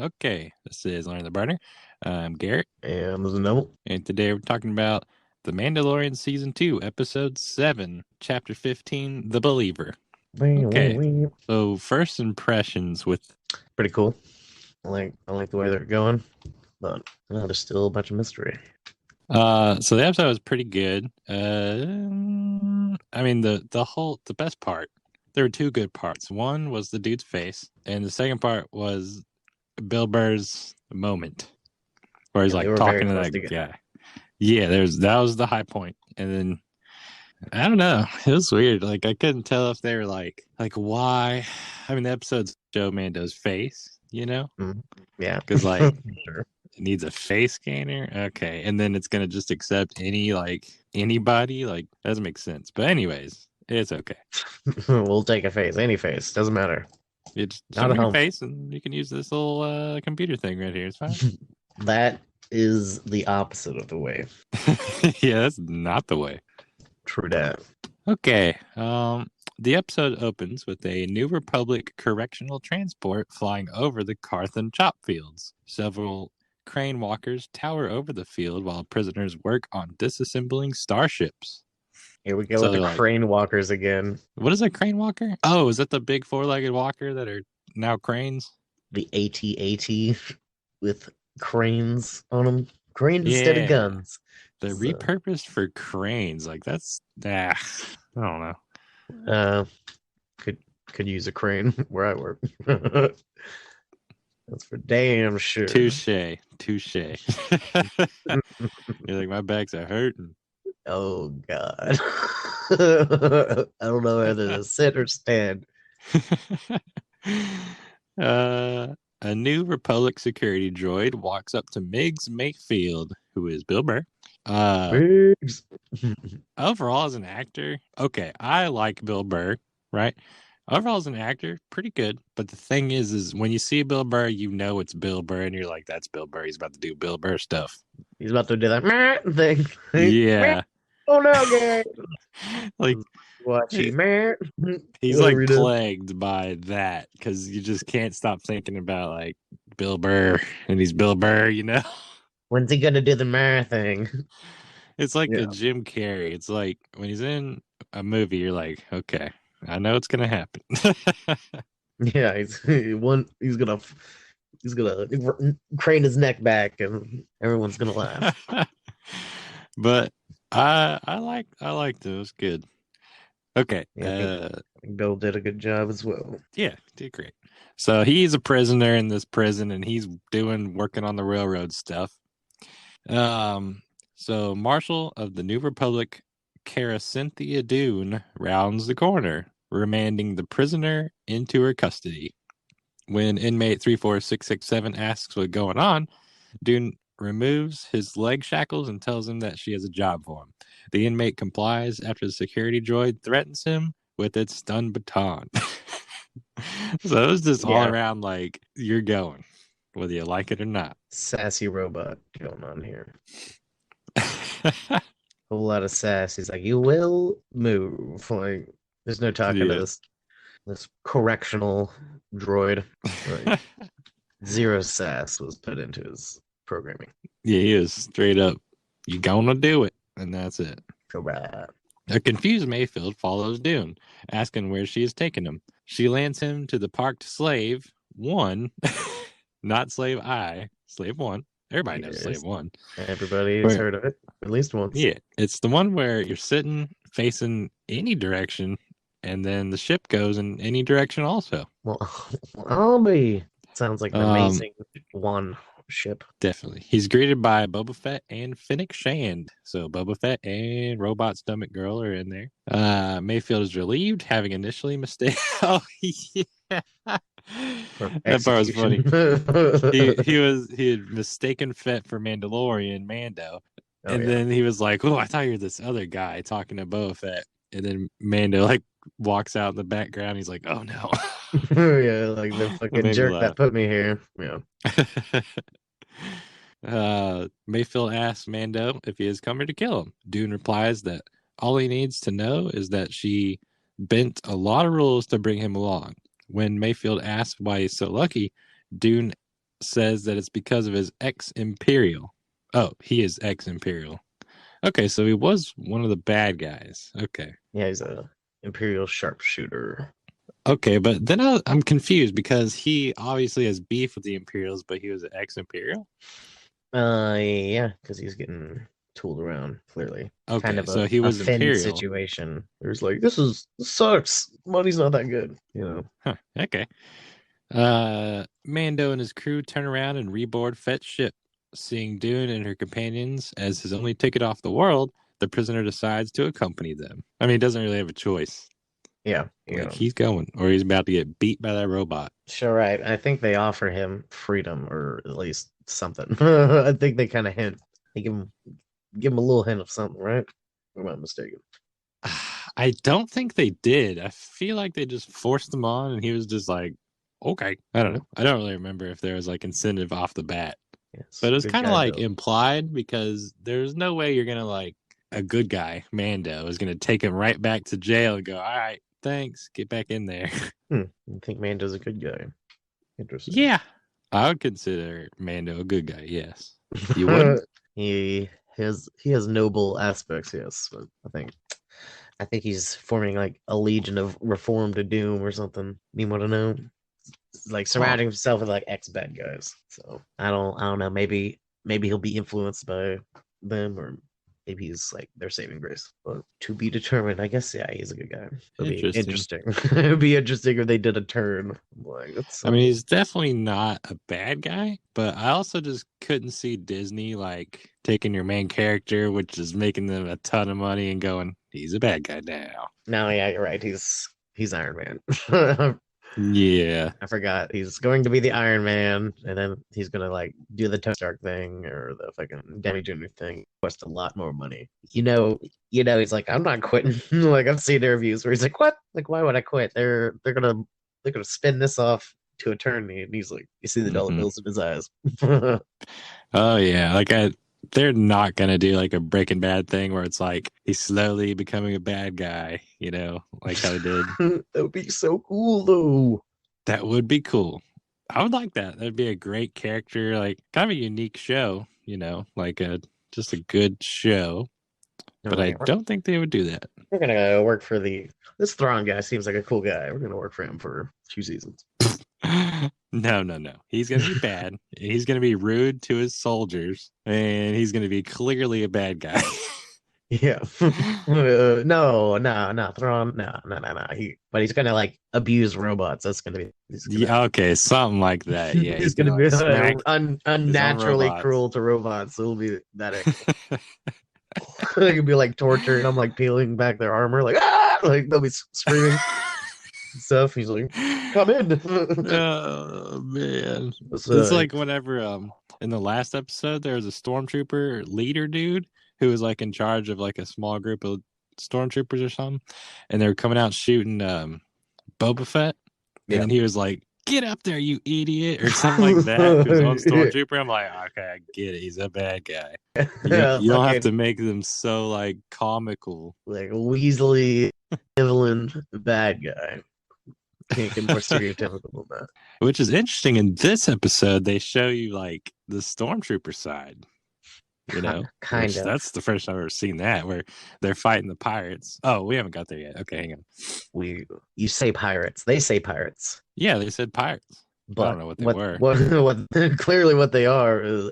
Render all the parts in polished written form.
Okay, this is Learn the Burner. I'm Garrett, And there's a note. and today we're talking about The Mandalorian Season 2, Episode 7, Chapter 15, The Believer. Okay, Pretty so first impressions with... cool. I like the way they're going, but there's still a bunch of mystery. So the episode was pretty good. I mean, the best part, there were two good parts. One was the dude's face, and the second part was Bill Burr's moment, where he's Yeah, they like were very talking to close that together. guy. Yeah, that was the high point. And then I don't know, it was weird. Like I couldn't tell if they were like why. I mean, the episodes show Mando's face, Mhm. Yeah, because like sure. it needs a face scanner. Okay, and then it's gonna just accept anybody. Like that doesn't make sense. But anyways, it's okay. We'll take a face, any face, doesn't matter. You just show Not me at your home. face, and you can use this little computer thing right here. It's fine. That is the opposite of the way. Yeah, that's not the way. True that. Okay. The episode opens with a New Republic correctional transport flying over the Carthan chop fields. Several crane walkers tower over the field while prisoners work on disassembling starships. Here we go So with the they're like, crane walkers again. what is a crane walker? Oh, is that the big four-legged walker that are now cranes? The AT-AT with cranes on them. Cranes instead of Yeah. guns. They're So, repurposed for cranes. Like that's I don't know. uh, could use a crane where I work. That's for damn sure. Touche. You're like, my backs are hurting. Oh God. I don't know whether to sit or stand. A new Republic security droid walks up to Miggs Mayfield, who is Bill Burr. Biggs. Overall, as an actor, okay, I like Bill Burr, right? Overall, as an actor, pretty good. But the thing is when you see Bill Burr, you know it's Bill Burr, and you're like, that's Bill Burr. He's about to do Bill Burr stuff. He's about to do that thing. Yeah. Oh no, Gary. Like, Watchy man. he's Whatever like he does. plagued by that because you just can't stop thinking about like Bill Burr, and he's Bill Burr. When's he gonna do the Mare thing? It's like a Yeah. Jim Carrey. It's like when he's in a movie, you're like, okay, I know it's gonna happen. Yeah, he's gonna crane his neck back and everyone's gonna laugh. But I liked it. It was good. Okay. Yeah, I think Bill did a good job as well. Yeah, did great. So he's a prisoner in this prison, and he's working on the railroad stuff. So Marshal of the New Republic, Cara Cynthia Dune, rounds the corner, remanding the prisoner into her custody. When inmate 34667 asks what's going on, Dune removes his leg shackles and tells him that she has a job for him. The inmate complies after the security droid threatens him with its stun baton. So it was just all Yeah, around like, you're going, whether you like it or not. sassy robot going on here. Whole lot of sass. He's like, you will move. Like, there's no talking to Yeah. this correctional droid. Like, zero sass was put into his programming. Yeah, he is straight up, you gonna do it, and that's it. Correct. A confused Mayfield follows Dune, asking where she is taking him. She lands him to the parked slave one, not slave I, slave one. Everybody knows Yes. slave one. Everybody's Where, heard of it at least once. yeah, it's the one where you're sitting facing any direction, and then the ship goes in any direction also. Well, I'll be. Sounds like an Um, amazing one ship. Definitely. He's greeted by Boba Fett and Fennec Shand. So Boba Fett and Robot Stomach Girl are in there. Mayfield is relieved, having initially mistaken. Oh, yeah. That part was funny. He had mistaken Fett for Mandalorian Mando. Oh And yeah. then he was like, oh, I thought you were this other guy talking to Boba Fett. And then Mando like walks out in the background. He's like, oh no. Yeah, like the It fucking made me jerk laugh. that put me here. Yeah. Mayfield asks Mando if he is coming to kill him. Dune replies that all he needs to know is that she bent a lot of rules to bring him along. When Mayfield asks why he's so lucky, Dune says that it's because of his ex-Imperial. Oh, he is ex-Imperial. Okay, so he was one of the bad guys. Okay. Yeah, he's a Imperial sharpshooter. Okay, but then I'm confused because he obviously has beef with the Imperials, but he was an ex-Imperial? Yeah, because he's getting tooled around, clearly. Kind Okay, of so he a was Finn Imperial. situation. There's like, this sucks. Money's not that good, you know. Huh, okay. Mando and his crew turn around and reboard Fett's ship. Seeing Dune and her companions as his only ticket off the world, the prisoner decides to accompany them. I mean, he doesn't really have a choice. Yeah, Like, he's going, or he's about to get beat by that robot. Sure, right. I think they offer him freedom or at least something. I think they kind of hint. They give him a little hint of something, right? Or am I mistaken? I don't think they did. I feel like they just forced him on, and he was just like, okay. I don't know. I don't really remember if there was like incentive off the bat, but Yes, it was good kind of guy like Bill. implied because there's no way you're gonna like a good guy Mando is gonna take him right back to jail and go, all right, thanks, get back in there. I think Mando's a good guy. Interesting. Yeah, I would consider Mando a good guy. Yes, you would. He has noble aspects, yes, but I think he's forming like a legion of reform to doom or something. You want to know? Like Huh. surrounding himself with like ex bad guys. So I don't know. Maybe he'll be influenced by them, or maybe he's like their saving grace. But to be determined. I guess yeah, he's a good guy. It'll be Interesting. interesting. It'd be interesting if they did a turn. Like that's I mean, he's definitely not a bad guy, but I also just couldn't see Disney like taking your main character, which is making them a ton of money, and going, he's a bad guy now. no, yeah, you're right. He's Iron Man. Yeah. I forgot he's going to be the Iron Man, and then he's gonna like do the Tony Stark thing or the fucking Danny Jr. thing. Cost a lot more money. He's like, I'm not quitting. Like I've seen interviews where he's like, what? Like why would I quit? They're gonna spin this off to eternity, and he's like, you see the dollar Hmm. bills in his eyes. Oh yeah. They're not gonna do like a Breaking Bad thing where it's like he's slowly becoming a bad guy, like how they did. That would be so cool though. That would be cool. I would like that. That'd be a great character, like kind of a unique show, like a just a good show. I'm But I like, don't think they would do that. we're gonna work for this Thrawn guy. Seems like a cool guy. We're gonna work for him for 2 seasons. No, no, no. He's going to be bad. He's going to be rude to his soldiers, and he's going to be clearly a bad guy. Yeah. No, no, no, Thrawn, no, no, no, no. But he's gonna like abuse robots. That's gonna be. He's gonna. Yeah, okay, something like that. Yeah, He's he's going gonna to be like smack his own unnaturally robots. cruel to robots. It'll be that icky. It could be like torturing them, like peeling back their armor, like ah, like they'll be screaming and stuff. He's like, "Come in." Oh man. It's So like whenever in the last episode there was a stormtrooper leader dude who was like in charge of like a small group of stormtroopers or something, and they were coming out shooting Boba Fett, and yeah. then he was like, "Get up there, you idiot," or something like that to his own stormtrooper. I'm like, okay, I get it. He's a bad guy. You don't have Fucking to make them so like comical. like Weasley, Evelyn, bad guy. Can't get more stereotypical than that. Which is interesting. In this episode, they show you like the stormtrooper side, Kind which of. that's the first time I've ever seen that where they're fighting the pirates. Oh, we haven't got there yet. Okay, hang on. You say pirates, they say pirates, Yeah, they said pirates. I don't but know what they what were. what what clearly what they are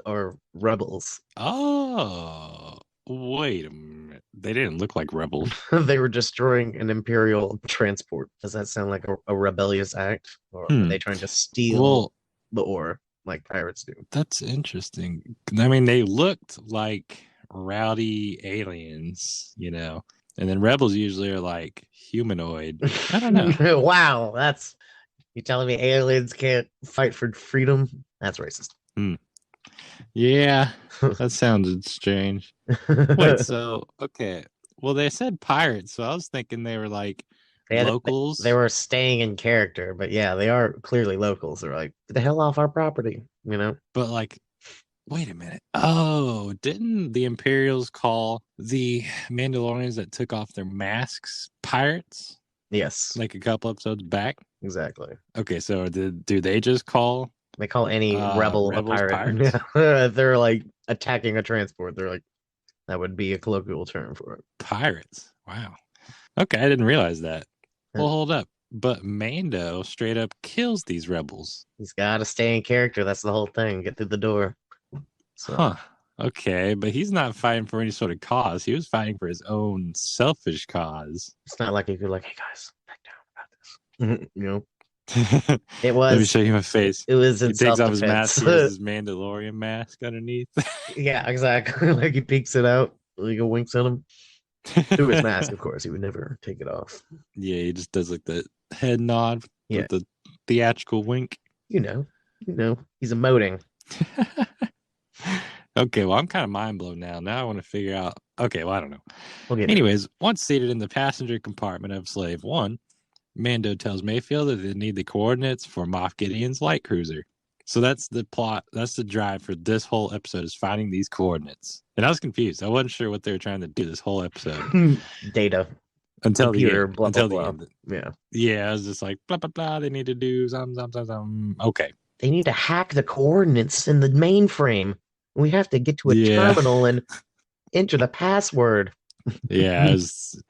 rebels. Oh, wait a minute. They didn't look like rebels. They were destroying an imperial transport. Does that sound like a rebellious act, or are Hmm. they trying to steal Well, the ore like pirates do? that's interesting. I mean, they looked like rowdy aliens, and then rebels usually are like humanoid. I don't know. Wow, that's you telling me aliens can't fight for freedom? That's racist. Hmm. Yeah, that sounded strange. Wait, so okay. Well, they said pirates, so I was thinking they were like They locals. were staying in character, but yeah, they are clearly locals. They're like, get the hell off our property, you know? But like, wait a minute. Oh, didn't the Imperials call the Mandalorians that took off their masks pirates Yes, like a couple episodes back? exactly. Okay, so do they just call They call any rebel a Rebels, pirate. pirates, Yeah, they're like attacking a transport. They're like that would be a colloquial term for it. pirates. Wow. Okay, I didn't realize that. Uh, Well, hold up. But Mando straight up kills these rebels. He's got to stay in character. That's the whole thing. Get through the door. So Huh. Okay, but he's not fighting for any sort of cause. He was fighting for his own selfish cause. it's not like you could like, hey guys, back down about this. You know, it Let me was show you my face. it was He in takes self off his defense. mask. He has his Mandalorian mask underneath. Yeah, exactly. Like he peeks it out. Like he winks at him through his mask. Of course, he would never take it off. Yeah, he just does like the head nod Yeah, with the theatrical wink. you know, he's emoting. Okay, well, I'm kind of mind blown now. Now I want to figure out. Okay, well, I don't know. We'll get there. Anyways, once seated in the passenger compartment of Slave One, Mando tells Mayfield that they need the coordinates for Moff Gideon's light cruiser. So that's the plot. That's the drive for this whole episode is finding these coordinates. And I was confused. I wasn't sure what they were trying to do this whole episode Data, until computer, the end. blah Until blah the blah. end. Yeah, Yeah, I was just like blah blah blah. They need to do some. Okay. they need to hack the coordinates in the mainframe. We have to get to a Yeah. terminal and enter the password. Yeah,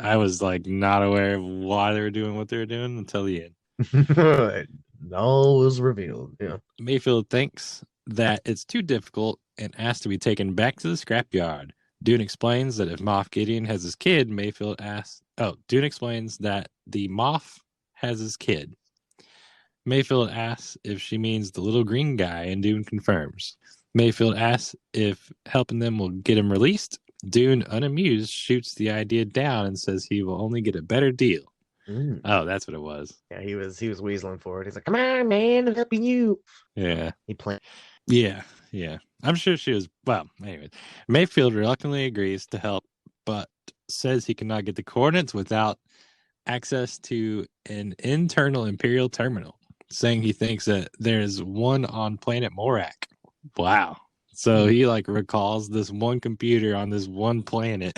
I was like not aware of why they were doing what they were doing until the end. All was revealed. Yeah. Mayfield thinks that it's too difficult and asks to be taken back to the scrapyard. Dune explains that if Moff Gideon has his kid, Mayfield asks. Oh, Dune explains that the Moff has his kid. Mayfield asks if she means the little green guy, and Dune confirms. Mayfield asks if helping them will get him released. Dune, unamused, shoots the idea down and says he will only get a better deal. Mm. Oh, that's what it was. Yeah, he was weaseling for it. He's like, "Come on, man, I'm helping you." Yeah. He planned. Yeah. I'm sure she was. Well, anyway, Mayfield reluctantly agrees to help, but says he cannot get the coordinates without access to an internal Imperial terminal, saying he thinks that there's one on planet Morak. Wow. So he like recalls this one computer on this one planet.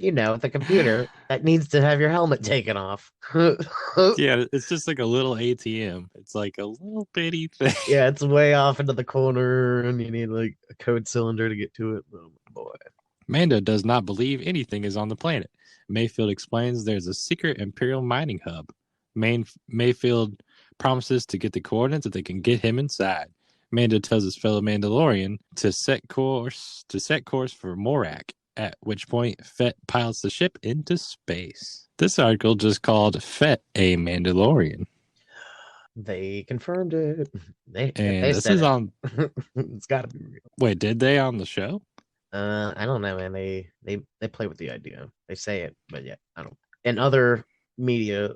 The computer that needs to have your helmet taken off. Yeah, it's just like a little ATM. It's like a little bitty thing. Yeah, it's way off into the corner, and you need like a code cylinder to get to it. Oh boy. Mando does not believe anything is on the planet. Mayfield explains there's a secret Imperial mining hub. Mayfield promises to get the coordinates if they can get him inside. Mando tells his fellow Mandalorian to set course for Morak, at which point Fett pilots the ship into space. This article just called Fett a Mandalorian. They confirmed it. They This said is it. on. It's got to be real. Wait, did they on the show? I don't know, man. They play with the idea. They say it, but yeah, I don't. In other media,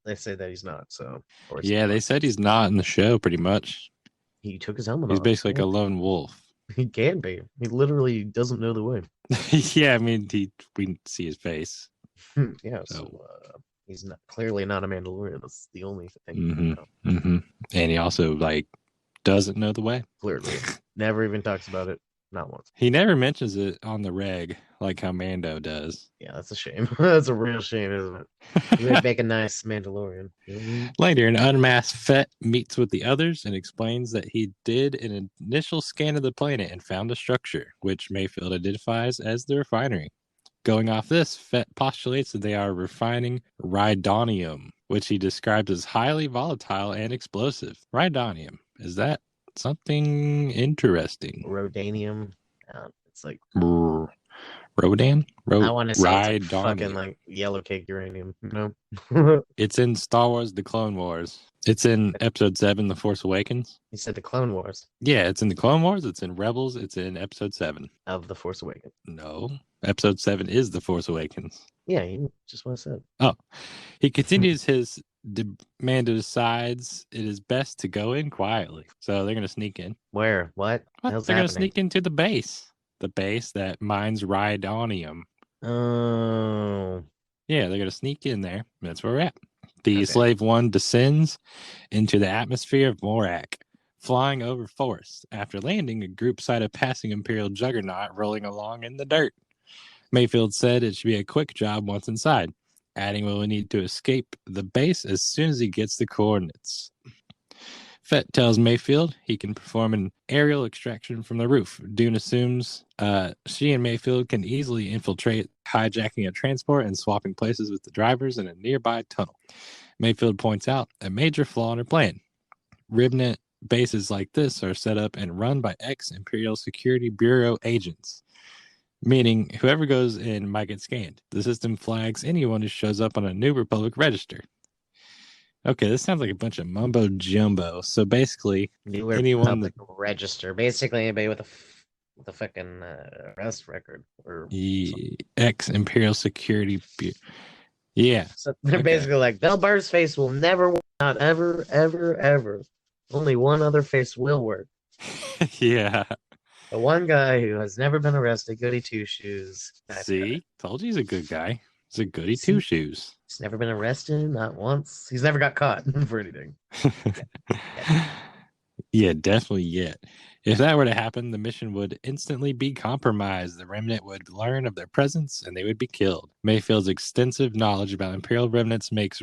they say that he's not. So, Yeah, they said he's not in the show. Pretty much, he took his helmet he's off. basically like a lone wolf. He can be. He literally doesn't know the way. Yeah, I mean, we see his face. Yeah, so he's clearly not a Mandalorian. That's the only thing. Mm-hmm, mm-hmm. And he also like doesn't know the way. Clearly, never even talks about it. Not once. He never mentions it on the reg like how Mando does. Yeah, that's a shame. That's a real shame, isn't it? You would make a nice Mandalorian. Later, an unmasked Fett meets with the others and explains that he did an initial scan of the planet and found a structure, which Mayfield identifies as the refinery. Going off this, Fett postulates that they are refining rhydonium, which he describes as highly volatile and explosive. Rhydonium, is that something interesting? Rodanium. It's like Rodan? I want to say it's Rhydonium. fucking like yellow cake uranium. No. It's in Star Wars: The Clone Wars. It's in Episode 7, The Force Awakens. He said the Clone Wars Yeah, it's in The Clone Wars. It's in Rebels. It's in Episode 7. of the Force Awakens. No, Episode 7 is The Force Awakens. Yeah, just what I said. Oh, he continues his Mando decides it is best to go in quietly. So they're going to sneak in. Where? What? What? Hell's They're going to happening? sneak into the base. The base that mines rhydonium. Oh, Yeah, they're going to sneak in there. That's where we're at. The Okay. Slave One descends into the atmosphere of Morak, flying over forests. After landing, a group sight a passing Imperial juggernaut rolling along in the dirt. Mayfield said it should be a quick job once inside, adding we will need to escape the base as soon as he gets the coordinates. Fett tells Mayfield he can perform an aerial extraction from the roof. Dune assumes she and Mayfield can easily infiltrate, hijacking a transport and swapping places with the drivers in a nearby tunnel. Mayfield points out a major flaw in her plan. Remnant bases like this are set up and run by ex-Imperial Security Bureau agents, meaning whoever goes in might get scanned. The system flags anyone who shows up on a New Republic register. Okay, this sounds like a bunch of mumbo jumbo. So basically, New anyone Republic that register. Basically, anybody with a fucking arrest record or something. ex Imperial Security Bureau. Yeah. So they're Okay. basically like, Bill Burr's face will never work. Not ever, ever, ever. Only one other face will work. Yeah. The one guy who has never been arrested, goody two shoes. That guy. See, told you he's a good guy. He's a goody two See, shoes. he's never been arrested, not once. He's never got caught for anything. Yeah, definitely yet. If that were to happen, the mission would instantly be compromised. The remnant would learn of their presence and they would be killed. Mayfield's extensive knowledge about Imperial remnants makes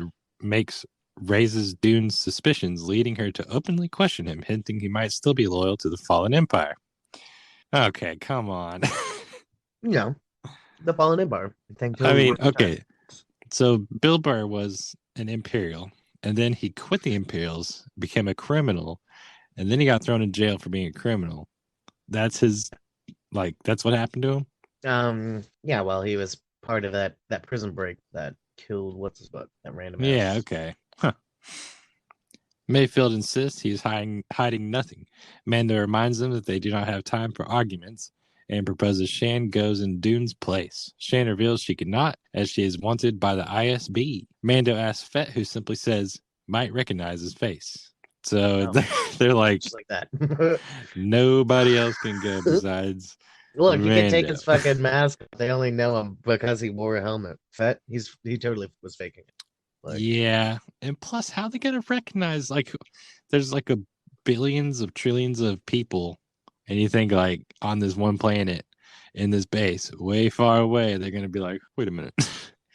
raises Dune's suspicions, leading her to openly question him, hinting he might still be loyal to the fallen empire. Okay, come on. You the Fallen Empire. Think I totally mean, worth the time. okay. So Bill Burr was an Imperial, and then he quit the Imperials, became a criminal, and then he got thrown in jail for being a criminal. That's his, like, that's what happened to him. Yeah, well, he was part of that prison break that killed what's his butt, that random Yeah, ass. okay. Huh. Mayfield insists he's hiding nothing. Mando reminds them that they do not have time for arguments and proposes Shan goes in Dune's place. Shan reveals she cannot, as she is wanted by the ISB. Mando asks Fett, who simply says, might recognize his face. So Oh, they're like, just like that. nobody else can go besides Look, he could take Mando. his fucking mask. They only know him because he wore a helmet. Fett, he totally was faking it. Like, Yeah. And plus, how they gonna recognize, like, there's like a billions of trillions of people, and you think, like, on this one planet in this base way far away, they're gonna be like, wait a minute,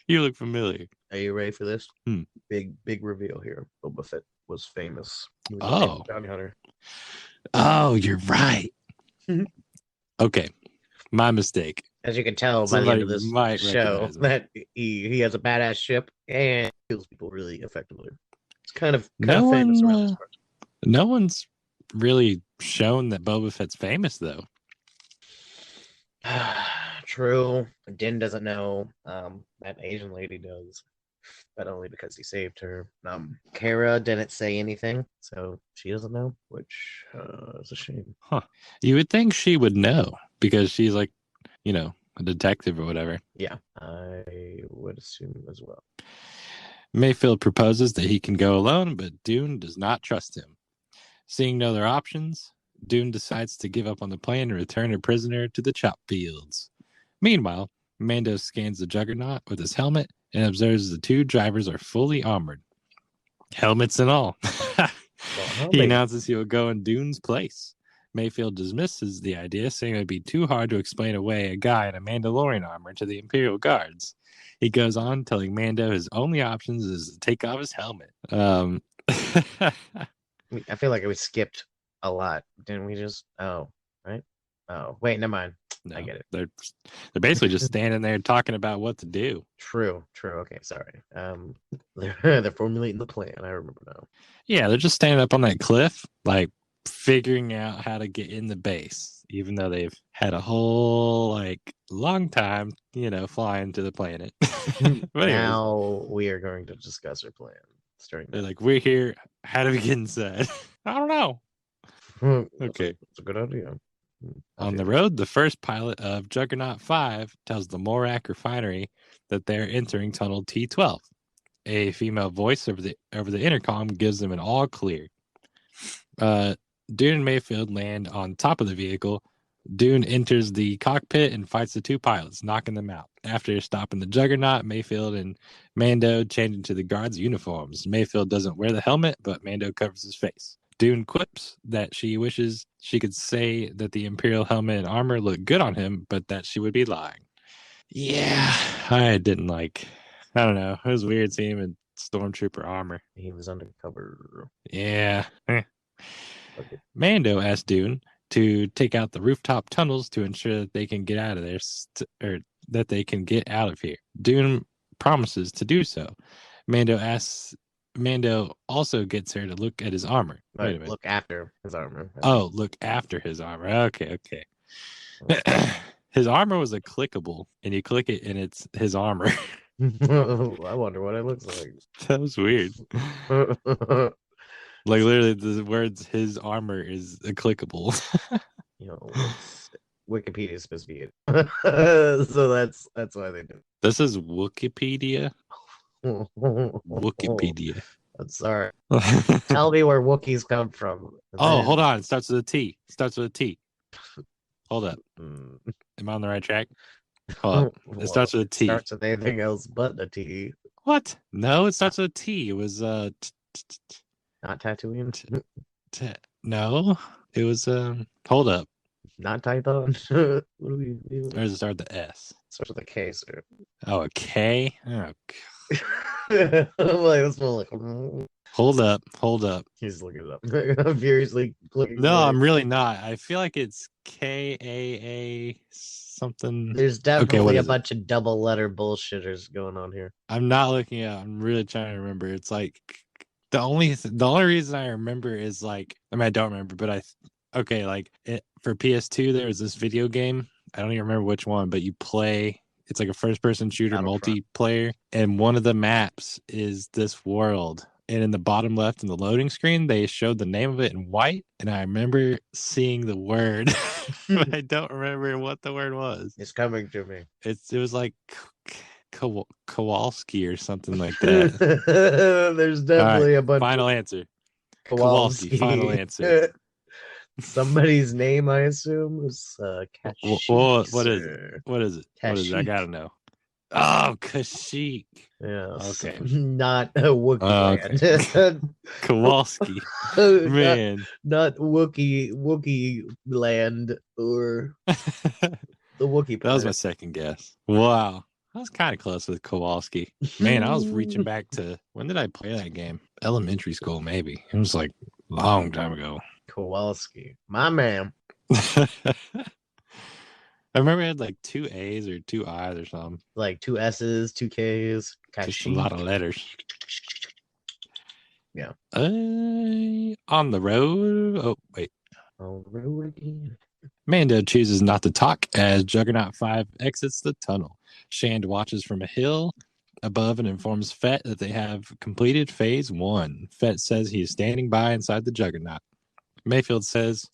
you look familiar. are you ready for this? Hmm. Big reveal here. Boba Fett was famous. He was a Oh, bounty hunter. oh, you're right. Okay, my mistake. As you can tell by the end Somebody of this might show, recognize him. that he has a badass ship and kills people really effectively. It's kind No of famous one, around this part. no one's really shown that Boba Fett's famous though. True. Din doesn't know. That Asian lady does, but only because he saved her. Kara didn't say anything, so she doesn't know, which is a shame. Huh. You would think she would know because she's like, a detective or whatever. Yeah, I would assume as well. Mayfield proposes that he can go alone, but Dune does not trust him. Seeing no other options, Dune decides to give up on the plan and return a prisoner to the chop fields. Meanwhile, Mando scans the Juggernaut with his helmet and observes the two drivers are fully armored. Helmets and all. He announces he will go in Dune's place. Mayfield dismisses the idea, saying it would be too hard to explain away a guy in a Mandalorian armor to the Imperial Guards. He goes on, telling Mando his only options is to take off his helmet. I feel like we skipped a lot. Didn't we just? Oh, right. Oh, wait, never mind. No, I get it. They're basically just standing there talking about what to do. True. Okay, sorry. They're formulating the plan. I remember now. Yeah, they're just standing up on that cliff, like figuring out how to get in the base, even though they've had a whole long time, flying to the planet. But anyways, Now we are going to discuss our plan. Starting they're now. like, we're here. How do we get inside? I don't know. Okay. That's a good idea. On the road, the first pilot of Juggernaut 5 tells the Morak refinery that they're entering tunnel T12. A female voice over the intercom gives them an all clear. Dune and Mayfield land on top of the vehicle. Dune enters the cockpit and fights the two pilots, knocking them out. After stopping the Juggernaut, Mayfield and Mando change into the guards' uniforms. Mayfield doesn't wear the helmet, but Mando covers his face. Dune quips that she wishes she could say that the Imperial helmet and armor look good on him, but that she would be lying. Yeah, I didn't like. I don't know. It was weird seeing him in stormtrooper armor. He was undercover. Yeah. Okay. Mando asks Dune to take out the rooftop tunnels to ensure that they can get out of there, or that they can get out of here. Dune promises to do so. Mando also gets her to look at his armor. Wait a minute. Look after his armor. Oh, look after his armor. Okay. His armor was a clickable, and you click it, and it's his armor. I wonder what it looks like. That was weird. Like literally, the words "his armor" is a clickable. It's Wikipedia supposed to be it. So that's why they do. This is Wikipedia. Wikipedia. I'm sorry. Tell me where Wookiees come from. Oh, hold on. It starts with a T. Starts with a T. Hold up. Am I on the right track? Hold up. It starts with a T. Starts with anything else but a T. What? No, it starts with a T. It was not Tatooine. No, it was hold up. Not Python. What do we do? Or does it start with the S? Starts with a K, sir. Oh, a K? Oh, I'm like, that's more like. Hold up. He's looking it up. I'm furiously clicking. No, I'm really not. I feel like it's KAA something. There's definitely a bunch of double letter bullshitters going on here. I'm not looking at. I'm really trying to remember. It's like the only reason I remember is like, I mean, I don't remember, but like for PS2 there was this video game. I don't even remember which one, but you play. It's like a first-person shooter multiplayer, and one of the maps is this world. And in the bottom left in the loading screen, they showed the name of it in white. And I remember seeing the word, but I don't remember what the word was. It's coming to me. It was like Kowalski or something like that. There's definitely a bunch. Final answer. Kowalski. Final answer. Somebody's name, I assume, was Kashyyyk. What is it? What is it? I gotta know. Oh, Kashyyyk. Yeah. Okay. Not a Wookiee land. Kowalski. Man. Not Wookiee land or the Wookiee planet. That was my second guess. Wow. I was kind of close with Kowalski. Man, I was reaching back to, when did I play that game? Elementary school, maybe. It was like a long time ago. Kowalski. My man. I remember it had like 2 A's or 2 I's or something. Like 2 S's, 2 K's. Just a lot of letters. Yeah. On the road. Oh, wait. On the road again. Mando chooses not to talk as Juggernaut 5 exits the tunnel. Shand watches from a hill above and informs Fett that they have completed phase 1. Fett says he is standing by inside the Juggernaut. Mayfield says,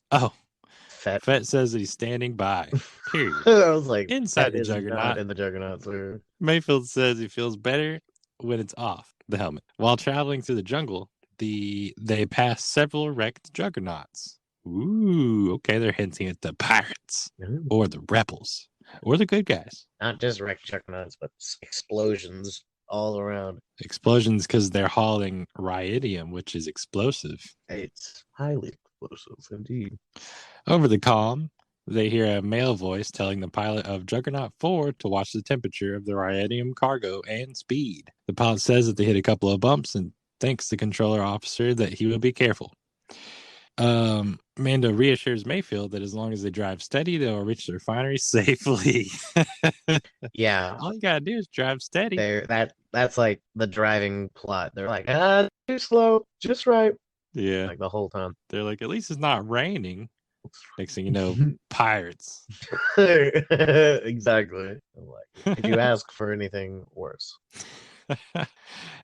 Fett says that he's standing by. Period. I was like, inside the Juggernaut. In the Juggernaut, sir. Mayfield says he feels better when it's off the helmet. While traveling through the jungle, they pass several wrecked Juggernauts. Ooh, okay, they're hinting at the pirates or the rebels or the good guys. Not just wrecked Juggernauts, but explosions all around. Explosions because they're hauling rhydium, which is explosive. It's highly explosive, indeed. Over the comm, they hear a male voice telling the pilot of Juggernaut 4 to watch the temperature of the rhydium cargo and speed. The pilot says that they hit a couple of bumps and thanks the controller officer that he will be careful. Mando reassures Mayfield that as long as they drive steady, they'll reach the refinery safely. Yeah. All you gotta do is drive steady. That's like the driving plot. They're like, too slow, just right. Yeah. Like the whole time. They're like, at least it's not raining. Next thing you know, pirates. Exactly. Like, did you ask for anything worse?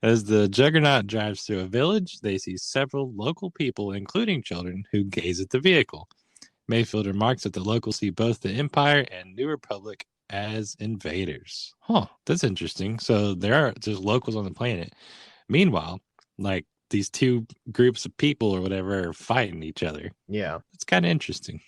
As the Juggernaut drives through a village, they see several local people, including children, who gaze at the vehicle. Mayfield remarks that the locals see both the Empire and New Republic as invaders. Huh, that's interesting. So there are just locals on the planet. Meanwhile, like these two groups of people or whatever are fighting each other. Yeah. It's kind of interesting.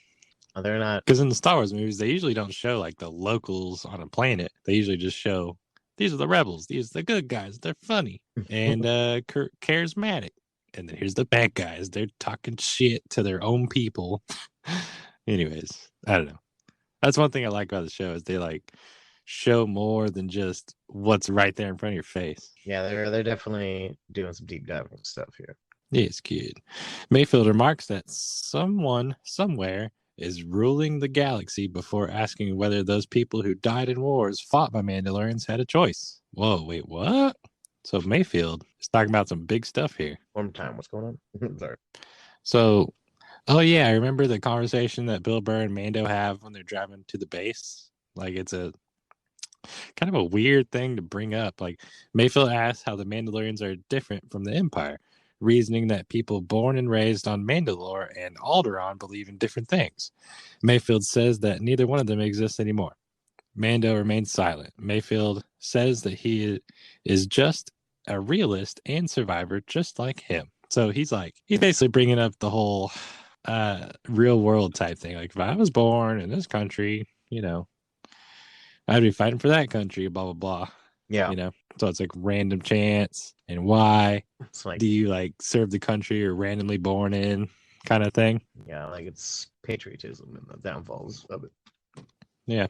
They're not. Because in the Star Wars movies, they usually don't show like the locals on a planet. They usually just show these are the rebels. These are the good guys. They're funny and charismatic. And then here's the bad guys. They're talking shit to their own people. Anyways, I don't know. That's one thing I like about the show is they like show more than just what's right there in front of your face. Yeah, they're definitely doing some deep diving stuff here. He is cute. Mayfield remarks that someone somewhere is ruling the galaxy before asking whether those people who died in wars fought by Mandalorians had a choice. Whoa, wait, what? So Mayfield is talking about some big stuff here. One more time, what's going on? Sorry. So, oh yeah, I remember the conversation that Bill Burr and Mando have when they're driving to the base. Like it's a kind of a weird thing to bring up. Like Mayfield asks how the Mandalorians are different from the Empire, reasoning that people born and raised on Mandalore and Alderaan believe in different things. Mayfield says that neither one of them exists anymore. Mando remains silent. Mayfield says that he is just a realist and survivor, just like him. So he's basically bringing up the whole real world type thing. Like, if I was born in this country, I'd be fighting for that country, blah, blah, blah. Yeah. So it's like random chance and why It's like, do you serve the country you're randomly born in kind of thing. Yeah, like it's patriotism and the downfalls of it. Yeah.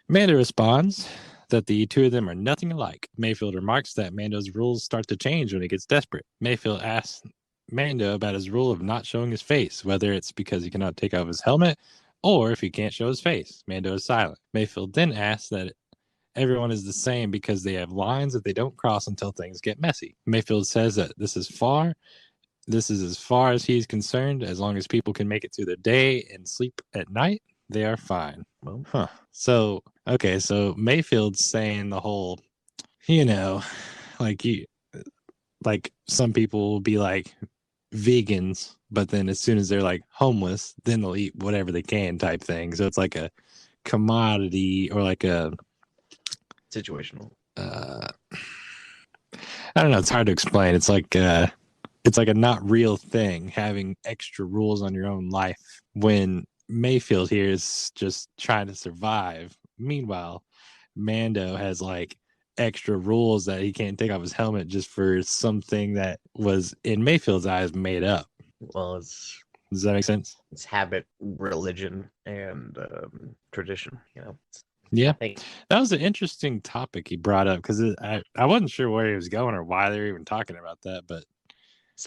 Mando responds that the two of them are nothing alike. Mayfield remarks that Mando's rules start to change when he gets desperate. Mayfield asks Mando about his rule of not showing his face, whether it's because he cannot take off his helmet or if he can't show his face. Mando is silent. Mayfield then asks that everyone is the same because they have lines that they don't cross until things get messy. Mayfield says that this is as far as he's concerned. As long as people can make it through the day and sleep at night, they are fine. Well, So Mayfield's saying the whole, like some people will be like vegans, but then as soon as they're like homeless, then they'll eat whatever they can type thing. So it's like a commodity or like a situational. I don't know. It's hard to explain. It's like a not real thing having extra rules on your own life when Mayfield here is just trying to survive. Meanwhile, Mando has extra rules that he can't take off his helmet just for something that was in Mayfield's eyes made up. Well, Does that make sense? It's habit, religion, and tradition. Yeah, that was an interesting topic he brought up because I wasn't sure where he was going or why they were even talking about that. But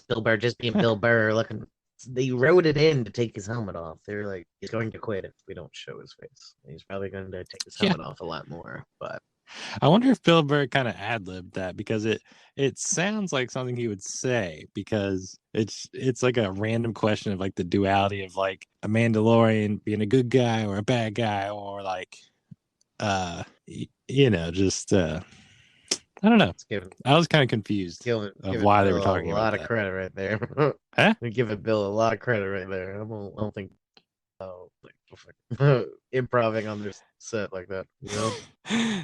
Bill Burr just being Bill Burr, looking. They wrote it in to take his helmet off. They're like, he's going to quit if we don't show his face. He's probably going to take his helmet off a lot more. But I wonder if Bill Burr kind of ad-libbed that because it sounds like something he would say because it's like a random question of the duality of a Mandalorian being a good guy or a bad guy or just I don't know. I was kind of confused of why they were talking about that. A lot of credit right there. Huh? We give Bill a lot of credit right there. I don't think improving on their set like that.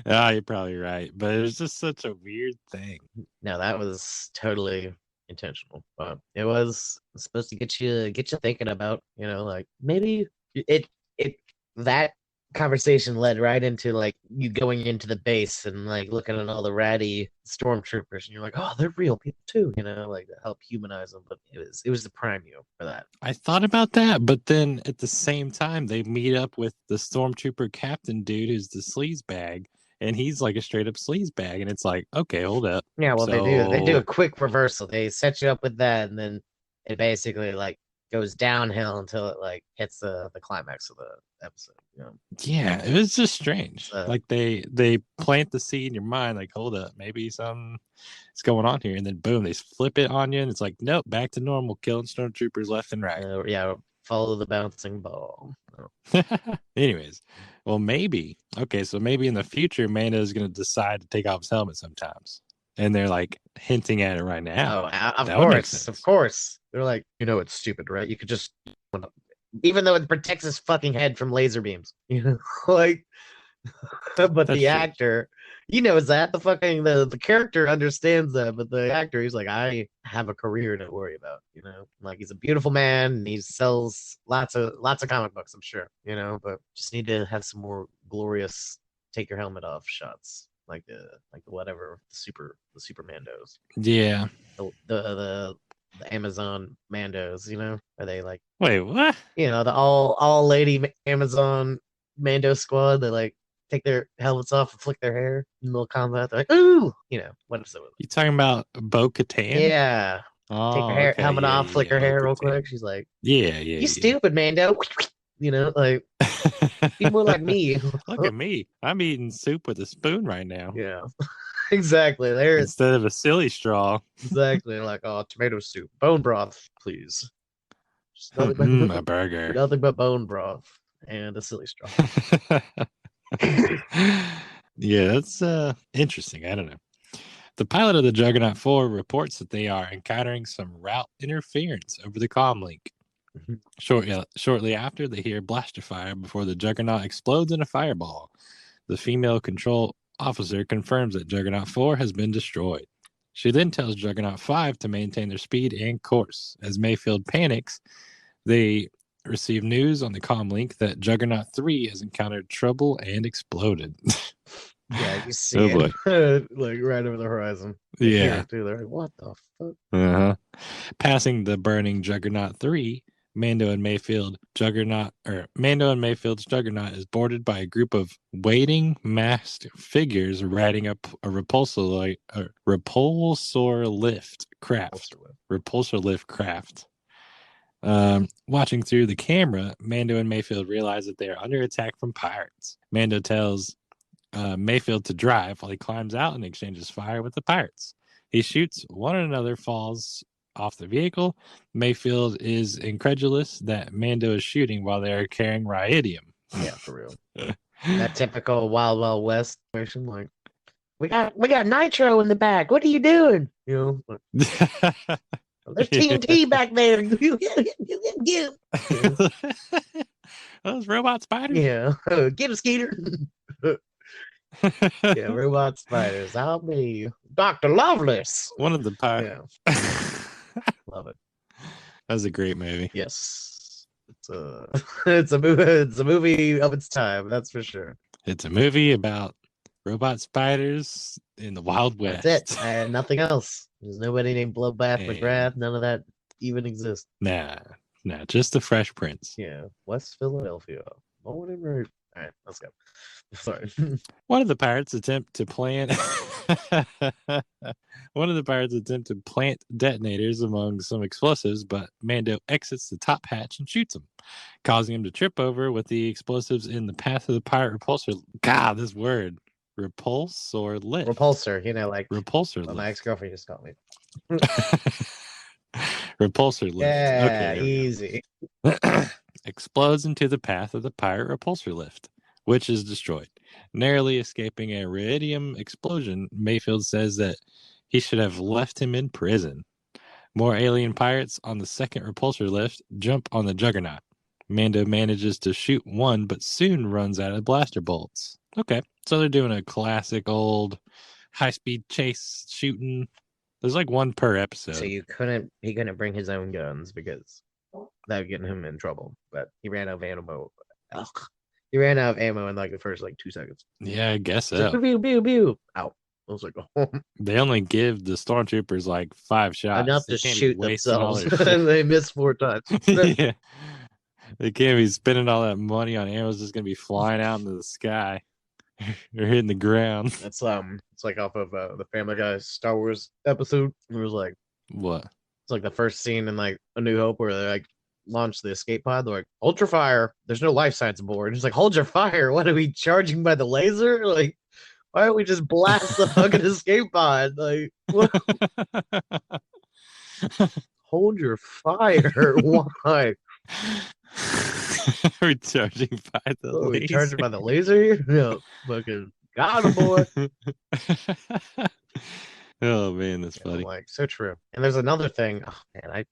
Oh, you're probably right, but it was just such a weird thing. No, that was totally intentional, but it was supposed to get you thinking about, maybe that conversation led right into you going into the base and looking at all the ratty stormtroopers and you're like, oh, they're real people too, to help humanize them. But it was the prime you for that. I thought about that, but then at the same time they meet up with the stormtrooper captain dude who's the sleaze bag, and he's like a straight up sleaze bag, and it's like, okay, hold up. Yeah, well, they do a quick reversal. They set you up with that, and then it basically goes downhill until it hits the climax of the episode. Yeah, it was just strange. They plant the seed in your mind, hold up, maybe something is going on here, and then boom, they flip it on you, and it's like, nope, back to normal, killing stormtroopers left and right. Yeah, follow the bouncing ball. Anyways, well, maybe in the future, Mando's going to decide to take off his helmet sometimes, and they're hinting at it right now. Oh, of course. They're like, it's stupid, right? You could just, even though it protects his fucking head from laser beams, but that's the actor, he knows that. The character understands that, but the actor, he's like, I have a career to worry about, he's a beautiful man and he sells lots of comic books, I'm sure, but just need to have some more glorious take your helmet off shots. Like the whatever the super Mandos. Yeah. The Amazon Mandos, are they wait, what? The all lady Amazon Mando squad that take their helmets off and flick their hair in the middle of combat. They're like, ooh, what episode? You talking about Bo-Katan? Yeah. take her Oh, hair okay. helmet Yeah, off, flick yeah, her yeah. hair real Multi-tail. quick. She's like, Yeah, "You yeah, stupid, Mando." Like be more like me. Look at me. I'm eating soup with a spoon right now Yeah, exactly. There, instead of a silly straw. exactly. Like, oh, tomato soup, bone broth, please. Just nothing but A burger. nothing but bone broth and a silly straw. Yeah, that's interesting. I don't know. The pilot of the Juggernaut 4 reports that they are encountering some route interference over the comm link. Shortly after, they hear blaster fire before the Juggernaut explodes in a fireball. The female control officer confirms that Juggernaut 4 has been destroyed. She then tells Juggernaut 5 to maintain their speed and course. As Mayfield panics, they receive news on the comm link that Juggernaut 3 has encountered trouble and exploded. Yeah, you see Oh it boy. like right over the horizon. They hear Yeah. it too. They're like, "What the fuck?" Uh-huh. Passing the burning Juggernaut 3, Mando and Mayfield's Juggernaut is boarded by a group of waiting masked figures riding up a repulsor lift craft. Repulsor lift craft. Watching through the camera, Mando and Mayfield realize that they are under attack from pirates. Mando tells Mayfield to drive while he climbs out and exchanges fire with the pirates. He shoots one another, falls off the vehicle. Mayfield is incredulous that Mando is shooting while they are carrying Rhydium. Yeah, for real. That typical Wild Wild West situation, like we got nitro in the back. What are you doing? There's TNT back there. Those robot spiders. Yeah, get a Skeeter. Yeah, robot spiders. I'll be Dr. Lovelace. One of the Yeah, love it. That was a great movie. Yes, it's a it's a movie of its time. That's for sure. It's a movie about robot spiders in the Wild West. That's it. And nothing else. There's nobody named Bloodbath McGrath. None of that even exists. Nah, just the Fresh Prince. Yeah, West Philadelphia. Morning Road. All right, let's go. Sorry. One of the pirates attempt to plant detonators among some explosives, but Mando exits the top hatch and shoots him, causing him to trip over with the explosives in the path of the pirate repulsor. God, this word. Repulsor lift. Repulsor, like repulsor lift. My ex-girlfriend just called me. Repulsor lift. Yeah, okay, easy. Explodes into the path of the pirate repulsor lift, which is destroyed. Narrowly escaping a Rhydium explosion, Mayfield says that he should have left him in prison. More alien pirates on the second repulsor lift jump on the Juggernaut. Mando manages to shoot one, but soon runs out of blaster bolts. Okay, so they're doing a classic old high-speed chase shooting. There's like one per episode. So he couldn't bring his own guns because that would get him in trouble. But he ran out of ammo. Ugh. He ran out of ammo in like the first 2 seconds. Yeah, I guess so. Like, pew, pew, pew. Out. I was like, oh. They only give the stormtroopers like 5 shots. Enough to shoot themselves. They missed 4 times. Yeah. They can't be spending all that money on ammo. It's just gonna be flying out into the sky or hitting the ground. That's it's like off of the Family Guy Star Wars episode. It was like what? It's like the first scene in like A New Hope where they like launch the escape pod. They're like, hold your fire. There's no life signs aboard. It's like, hold your fire. What are we charging by the laser? Like, why don't we just blast the fucking escape pod? Like, what? Hold your fire. Why? Recharging by the laser. Recharging by the laser here? No, fucking got him, boy. Oh man, that's funny. Like, so true. And there's another thing. Oh man,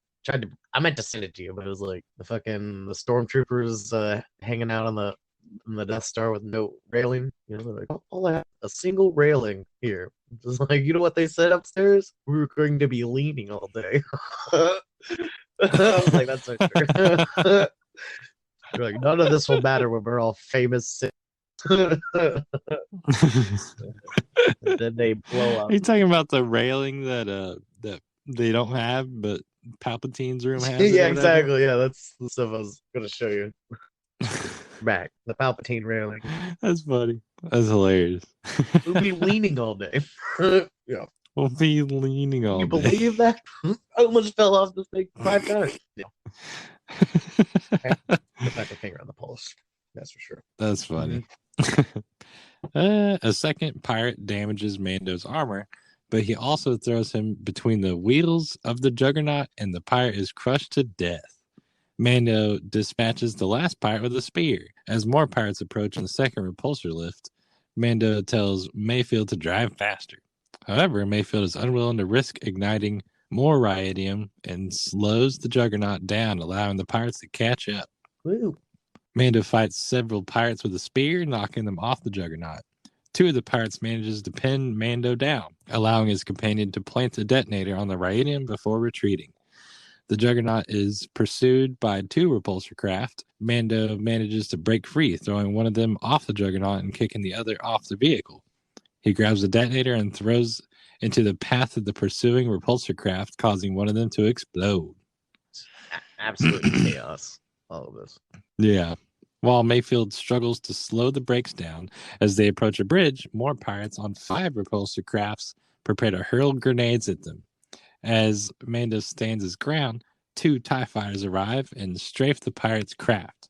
I meant to send it to you, but it was like the stormtroopers hanging out on the Death Star with no railing. They're like, I'll have a single railing here. Just like, you know what they said upstairs? We're going to be leaning all day. I was like, that's so true. You're like, none of this will matter when we're all famous. And then they blow up. Are you talking about the railing that they don't have, but Palpatine's room has? Yeah, exactly. Yeah, that's the stuff I was gonna show you. Back the Palpatine railing. That's funny. That's hilarious. We'll be leaning all day. Yeah. We'll be leaning Can all you day. believe that? I almost fell off this thing 5 times. Yeah. Put back a finger on the pulse. That's for sure. That's funny. A second pirate damages Mando's armor, but he also throws him between the wheels of the Juggernaut, and the pirate is crushed to death. Mando dispatches the last pirate with a spear. As more pirates approach in the second repulsor lift, Mando tells Mayfield to drive faster. However, Mayfield is unwilling to risk igniting more radium and slows the Juggernaut down, allowing the pirates to catch up. Woo. Mando fights several pirates with a spear, knocking them off the Juggernaut. Two of the pirates manages to pin Mando down, allowing his companion to plant the detonator on the radium before retreating. The Juggernaut is pursued by two repulsor craft. Mando manages to break free, throwing one of them off the Juggernaut and kicking the other off the vehicle. He grabs the detonator and throws into the path of the pursuing repulsor craft, causing one of them to explode. Absolute chaos. All of this. Yeah. While Mayfield struggles to slow the brakes down as they approach a bridge, more pirates on 5 repulsor crafts prepare to hurl grenades at them. As Mando stands his ground, 2 TIE fighters arrive and strafe the pirates' craft,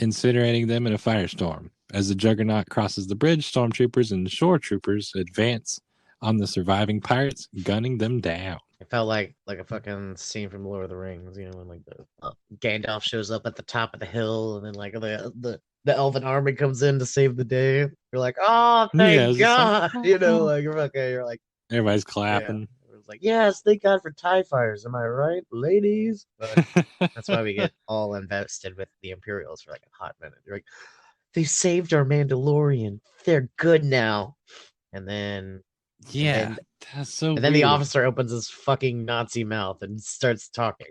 incinerating them in a firestorm. As the Juggernaut crosses the bridge, stormtroopers and shore troopers advance on the surviving pirates, gunning them down. It felt like a fucking scene from Lord of the Rings, you know, when like the Gandalf shows up at the top of the hill, and then like the elven army comes in to save the day. You're like, oh, Yeah, thank it's just like, God, you know, like you're like, everybody's yeah. clapping. It's like, yes, thank God for TIE fighters. Am I right, ladies? But that's why we get all invested with the Imperials for like a hot minute. You're like, they saved our Mandalorian. They're good now. And then Yeah, that's so and then the weird. officer opens his fucking Nazi mouth and starts talking.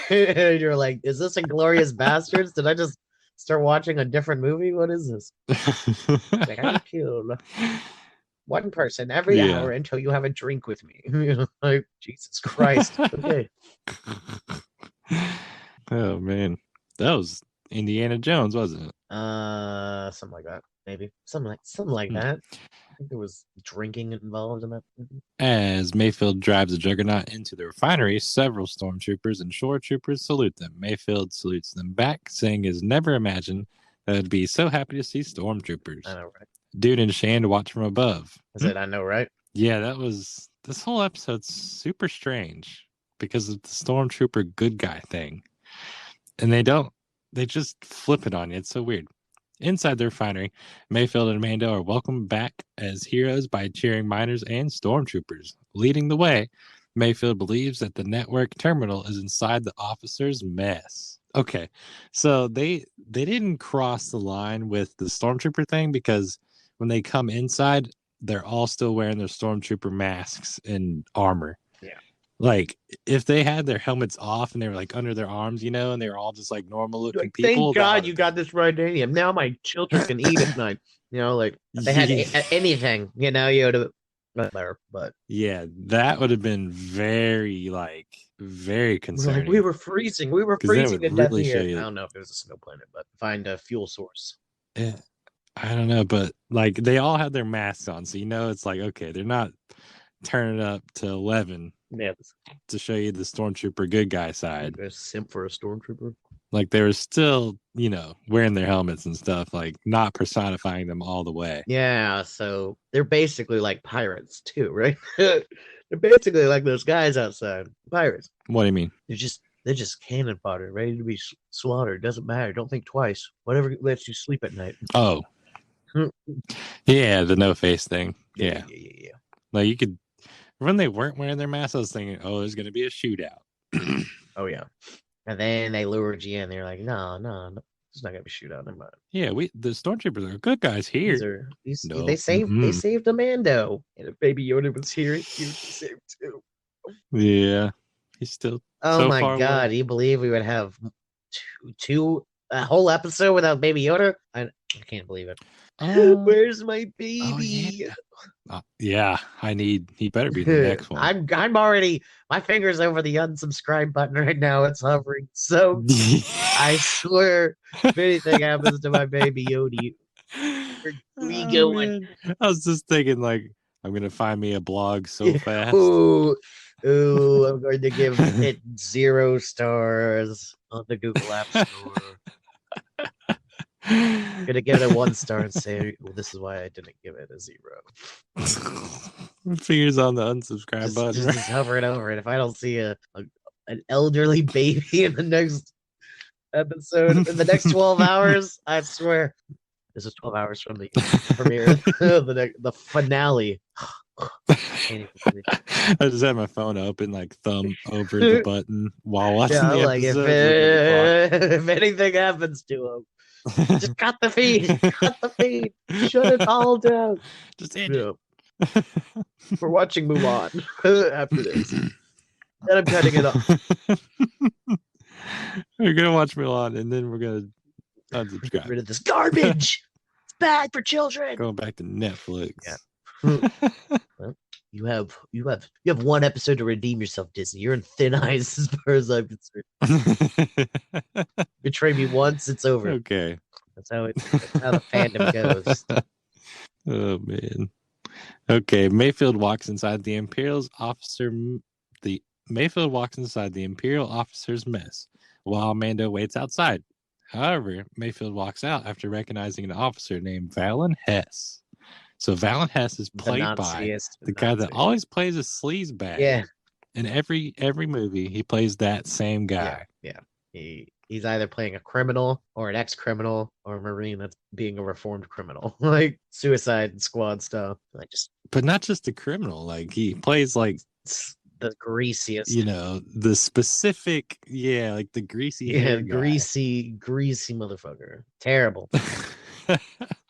And you're like, is this Inglorious Bastards? Did I just start watching a different movie? What is this? Like, I kill one person every hour until you have a drink with me. Like, Jesus Christ. Okay. Oh man, that was Indiana Jones, wasn't it? Something like that. Maybe something like that. I think there was drinking involved in that movie. As Mayfield drives the Juggernaut into the refinery, several stormtroopers and shore troopers salute them. Mayfield salutes them back, saying he's never imagined that he'd be so happy to see stormtroopers. I know, right? Dude and Shand watch from above. I said, I know, right? Yeah, this whole episode's super strange because of the stormtrooper good guy thing. And they just flip it on you. It's so weird. Inside the refinery, Mayfield and Mando are welcomed back as heroes by cheering miners and stormtroopers. Leading the way, Mayfield believes that the network terminal is inside the officer's mess. Okay, so they didn't cross the line with the stormtrooper thing because when they come inside, they're all still wearing their stormtrooper masks and armor. Yeah. Like, if they had their helmets off and they were like under their arms, you know, and they were all just like normal looking people. Thank God you got this radium. Now my children can eat at night. You know, like if they had anything, you know, you would have better. But yeah, that would have been very concerning. Like, we were freezing. We were freezing to death here. I don't know if there's a snow planet, but find a fuel source. Yeah, I don't know, but like they all had their masks on, so you know it's like okay, they're not turning up to 11. Yeah, to show you the stormtrooper good guy side. A simp for a stormtrooper. Like they were still, you know, wearing their helmets and stuff, like not personifying them all the way. Yeah, so they're basically like pirates too, right? They're basically like those guys outside, pirates. What do you mean? They're just cannon fodder, ready to be slaughtered. Doesn't matter. Don't think twice. Whatever lets you sleep at night. Oh, yeah, the no face thing. Yeah. Like you could. When they weren't wearing their masks, I was thinking, oh, there's going to be a shootout. Oh, yeah. And then they lured you in. They're like, no, it's not going to be a shootout. Never mind. Yeah, the stormtroopers are good guys here. They saved Amando. And if Baby Yoda was here, he would be saved too. Yeah. He's still. Oh, my God. Away. Do you believe we would have a whole episode without Baby Yoda? I can't believe it. Where's my baby? Yeah, he better be the next one. I'm already, my finger's over the unsubscribe button right now. It's hovering. So I swear, if anything happens to my Baby Yoda, we going. I was just thinking, like, I'm gonna find me a blog so fast. Ooh, I'm going to give it 0 stars on the Google App Store. I'm gonna give it a 1 star and say, well, this is why I didn't give it a 0. Fingers on the unsubscribe button. Just hovering over it. If I don't see an elderly baby in the next episode, in the next 12 hours, I swear. This is 12 hours from the premiere, the finale. I just had my phone open, like thumb over the button while watching the like episode. if anything happens to him, just cut the feed. Cut the feed. Shut it all down. Just end it. We're watching Mulan after this. Then I'm cutting it off. We're gonna watch Mulan, and then we're gonna unsubscribe. Get rid of this garbage. It's bad for children. Going back to Netflix. Yeah. Well, you have 1 episode to redeem yourself, Disney. You're in thin ice as far as I'm concerned. Betray me once, it's over. Okay. That's how the fandom goes. Oh man. Okay, Mayfield walks inside the Imperial's officer. Mayfield walks inside the Imperial officer's mess while Mando waits outside. However, Mayfield walks out after recognizing an officer named Valen Hess. So Valen Hess is played by the guy that always plays a sleazebag. Yeah. In every movie, he plays that same guy. Yeah. He's either playing a criminal or an ex-criminal or a Marine that's being a reformed criminal, like Suicide Squad stuff. Like but not just a criminal. Like he plays like the greasiest, the specific, like the greasy, greasy motherfucker. Terrible.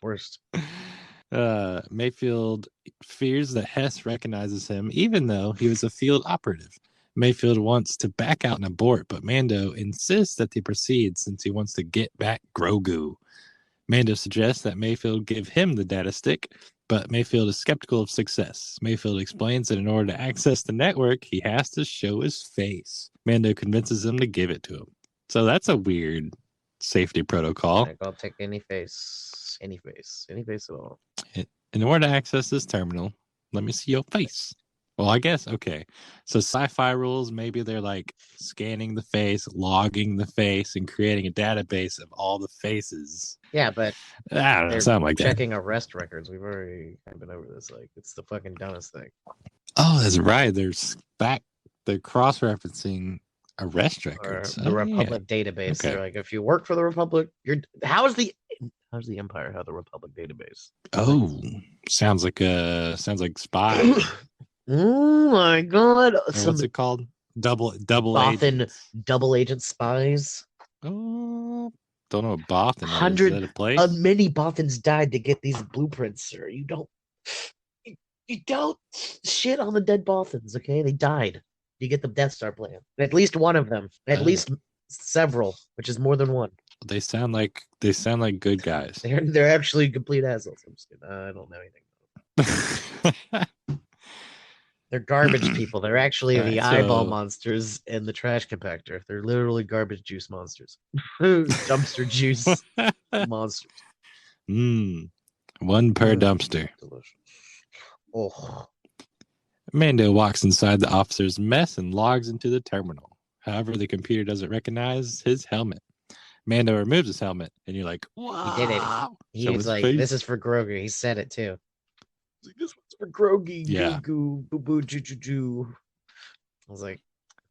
Worst. Mayfield fears that Hess recognizes him, even though he was a field operative. Mayfield wants to back out and abort, but Mando insists that they proceed since he wants to get back Grogu. Mando suggests that Mayfield give him the data stick, but Mayfield is skeptical of success. Mayfield explains that in order to access the network, he has to show his face. Mando convinces him to give it to him. So that's a weird safety protocol. Like, I'll take any face at all. In order to access this terminal, let me see your face. Well, I guess, okay. So sci-fi rules, maybe they're like scanning the face, logging the face, and creating a database of all the faces. Yeah, but I don't know, something like checking arrest records. We've already been over this. Like, it's the fucking dumbest thing. Oh, that's right. They're cross-referencing arrest records. Or the Republic database. Okay. They're like, if you work for the Republic, how's the Empire have the Republic database? Oh, sounds like spy. Oh my god! What's it called? Double agent spies. Oh, don't know what Bothan is. Hundred is that a place? Many Bothans died to get these blueprints, sir. You don't shit on the dead Bothans, okay? They died. You get the Death Star plan. At least one of them. At least several, which is more than one. They sound like good guys. They're actually complete assholes. I'm just kidding. I don't know anything. They're garbage people. They're actually the eyeball monsters and the trash compactor. They're literally garbage juice monsters. Dumpster juice monsters. One per dumpster. Delicious. Oh. Mando walks inside the officer's mess and logs into the terminal. However, the computer doesn't recognize his helmet. Mando removes his helmet, and you're like, wow. He did it. He's like, this is for Grogu. He said it, too. He's like, this one's for Grogu. Yeah. Goo, boo, boo, joo, joo, joo. I was like,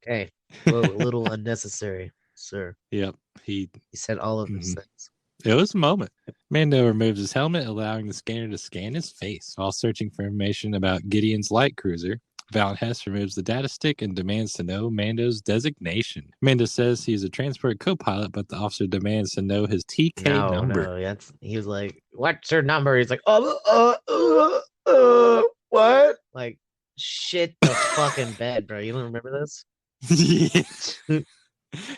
okay. Whoa, a little unnecessary, sir. Yep. He said all of those things. It was a moment. Mando removes his helmet, allowing the scanner to scan his face. While searching for information about Gideon's light cruiser, Valen Hess removes the data stick and demands to know Mando's designation. Mando says he's a transport co-pilot, but the officer demands to know his TK number. No, he was like, what's your number? He's like, what? Like, shit the fucking bed, bro. You don't remember this?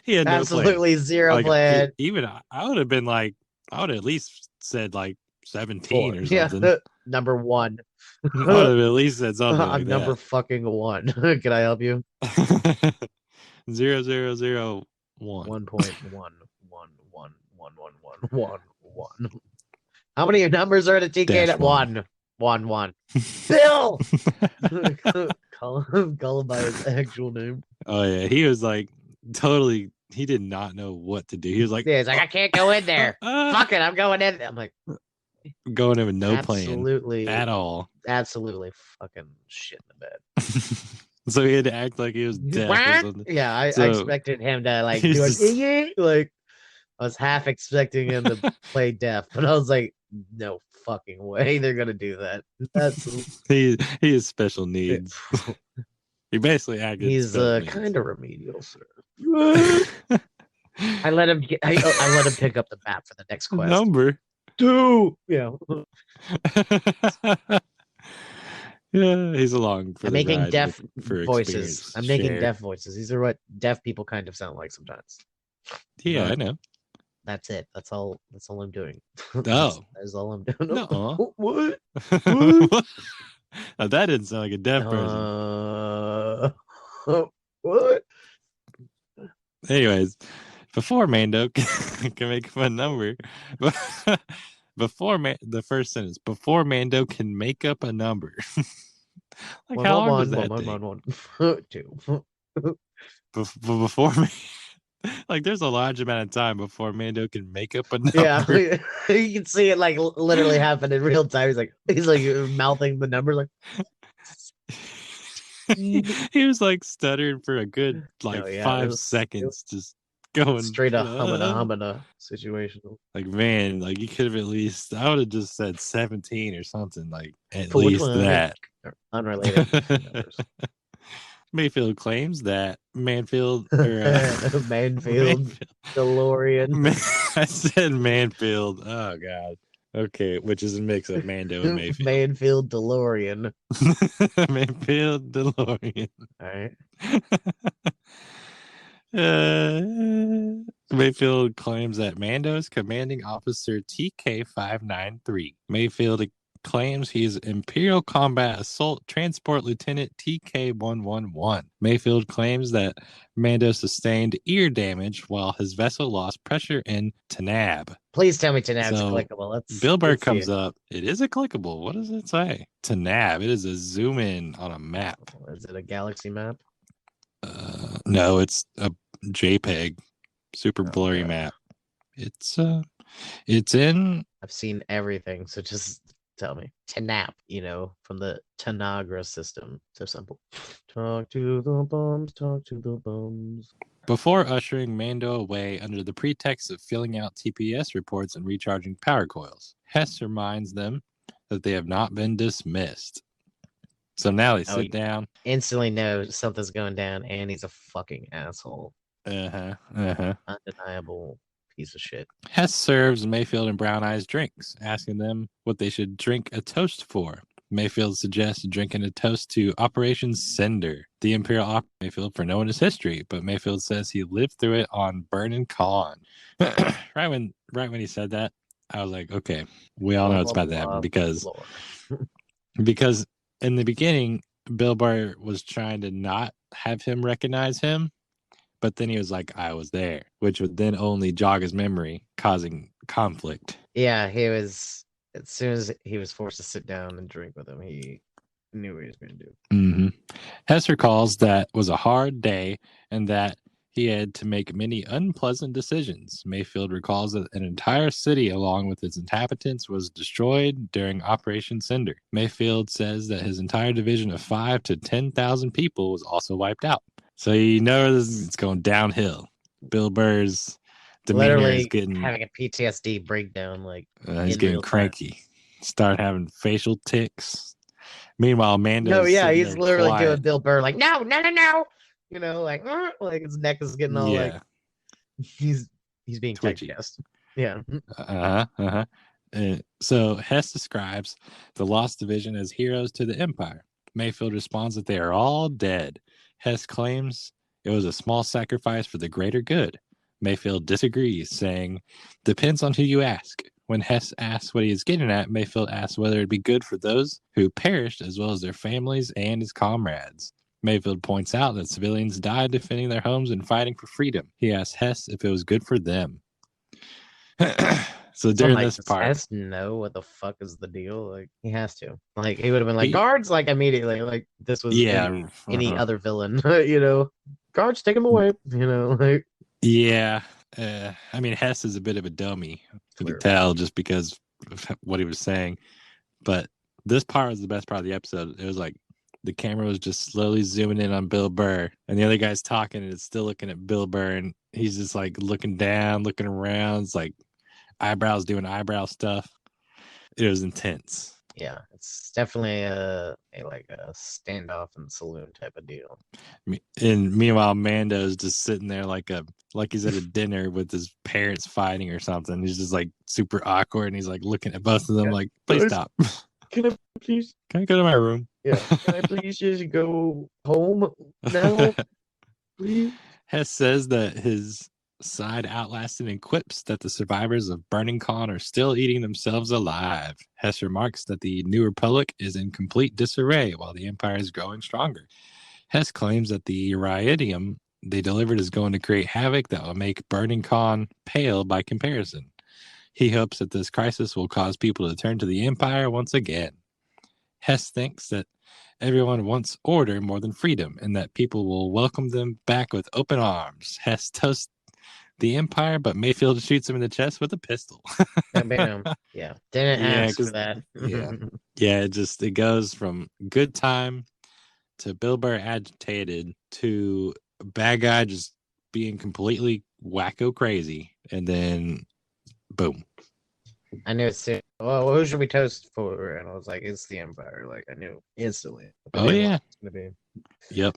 He had absolutely no zero plan. Even I would have been like, I would have at least said like 17 or something. Yeah. Number 1. I would have at least said something like I'm number fucking 1. Can I help you? 0001. 1.1111111. How many numbers are the TK? 1. Juan. Bill! Call him by his actual name. Oh yeah, he was like totally. He did not know what to do. He was like, Yeah, he's like, I can't go in there. uh, Fuck it, I'm going in. I'm like, going in with no plan absolutely, at all. absolutely fucking shit in the bed. So he had to act like he was deaf or What? something. Yeah, I So expected him to like he's do just it. Like I was half expecting him to play deaf, but I was like, no fucking way they're gonna do that. he has special needs. He basically acted He's special needs. kind of remedial, sir. I let him get. I let him pick up the map for the next quest. Number 2. Yeah. Yeah, he's along for I'm the making ride deaf for voices. experience I'm making share. deaf voices. These are what deaf people kind of sound like sometimes. Yeah, But I know. that's it. That's all. That's all I'm doing. Oh, That's all I'm doing. no. What? Now, that didn't sound like a deaf person. What? Anyways, before Mando can make up a number, the first sentence, before Mando can make up a number. Like, how hard was that thing? 2. Before like, there's a large amount of time before Mando can make up a Yeah, number. you can see it like literally happen in real time. He's like mouthing the number like. He was like stuttering for a good No, like yeah, five it was seconds, just going straight a humana situation. like, man, like you could have at least, I would have just said 17 or something, like at least 420. that. Unrelated numbers. Mayfield claims that Manfield or Manfield DeLorean. I said Manfield. Oh god. Okay, which is a mix of Mando and Mayfield. Manfield DeLorean. Mayfield DeLorean. All right. Mayfield claims that Mando is commanding officer TK-593. Mayfield claims he's Imperial Combat Assault Transport Lieutenant TK-111. Mayfield claims that Mando sustained ear damage while his vessel lost pressure in Tanab. Please tell me Tanab's So, clickable. Bill Burr comes up. It is a clickable. What does it say? Tanab. It is a zoom in on a map. Is it a galaxy map? No, it's a JPEG, super blurry map. It's in. I've seen everything, so just tell me. Tanap, from the Tanagra system. So simple. Talk to the bums, talk to the bums. Before ushering Mando away under the pretext of filling out TPS reports and recharging power coils, Hess reminds them that they have not been dismissed. So now they sit down. Instantly know something's going down, and he's a fucking asshole. Undeniable piece of shit. Hess serves Mayfield and Brown Eyes drinks, asking them what they should drink a toast for. Mayfield suggests drinking a toast to Operation Cinder, the Imperial Opera Mayfield for knowing his history, but Mayfield says he lived through it on Burning Khan. right when he said that, I was like, okay, we all know it's about to happen because in the beginning, Bill Burr was trying to not have him recognize him, but then he was like, I was there, which would then only jog his memory, causing conflict. Yeah, he was, as soon as he was forced to sit down and drink with him, he knew what he was going to do. Mm-hmm. Hess recalls that was a hard day and that he had to make many unpleasant decisions. Mayfield recalls that an entire city, along with its inhabitants, was destroyed during Operation Cinder. Mayfield says that his entire division of 5,000 to 10,000 people was also wiped out. So you know it's going downhill. Bill Burr's demeanor is getting, having a PTSD breakdown. He's getting cranky. Start having facial tics. Meanwhile, Mando's he's literally doing Bill Burr no. Like his neck is getting all he's being twitchy. typecast. Yeah. So Hess describes the Lost Division as heroes to the Empire. Mayfield responds that they are all dead. Hess claims it was a small sacrifice for the greater good. Mayfield disagrees, saying, depends on who you ask. When Hess asks what he is getting at, Mayfield asks whether it'd be good for those who perished as well as their families and his comrades. Mayfield points out that civilians died defending their homes and fighting for freedom. He asks Hess if it was good for them. So So I'm during like, this does part, Hess know what the fuck is the deal? Like, he has to. Like, he would have been like, he, guards, like immediately. Like, this was yeah, any uh-huh. other villain, you know. Guards, take him away. You know, like Yeah. I mean, Hess is a bit of a dummy. You could clearly. tell just because of what he was saying. But this part was the best part of the episode. It was like the camera was just slowly zooming in on Bill Burr, and the other guy's talking, and it's still looking at Bill Burr, and he's just like looking down, looking around. It's like eyebrows doing eyebrow stuff. It was intense. Yeah, it's definitely a like a standoff in the saloon type of deal. And meanwhile, Mando's just sitting there like he's at a dinner with his parents fighting or something. He's just like super awkward, and he's like looking at both of them like, "Please Guys, stop. can I please? Can I go to my room?" Yeah, can I please just go home now, please? Hess says that his side outlasted and quips that the survivors of Burning Con are still eating themselves alive. Hess remarks that the New Republic is in complete disarray while the Empire is growing stronger. Hess claims that the iridium they delivered is going to create havoc that will make Burning Con pale by comparison. He hopes that this crisis will cause people to turn to the Empire once again. Hess thinks that everyone wants order more than freedom and that people will welcome them back with open arms. Hess toasts the Empire, but Mayfield shoots him in the chest with a pistol. Bam, bam. Yeah, didn't Yeah, ask for because that. yeah, it goes from good time to Bill Burr agitated to bad guy just being completely wacko crazy, and then boom. I knew it soon. Well, who should we toast for? And I was like, it's the Empire. Like, I knew instantly what the Oh damn line yeah, was going to be. yep.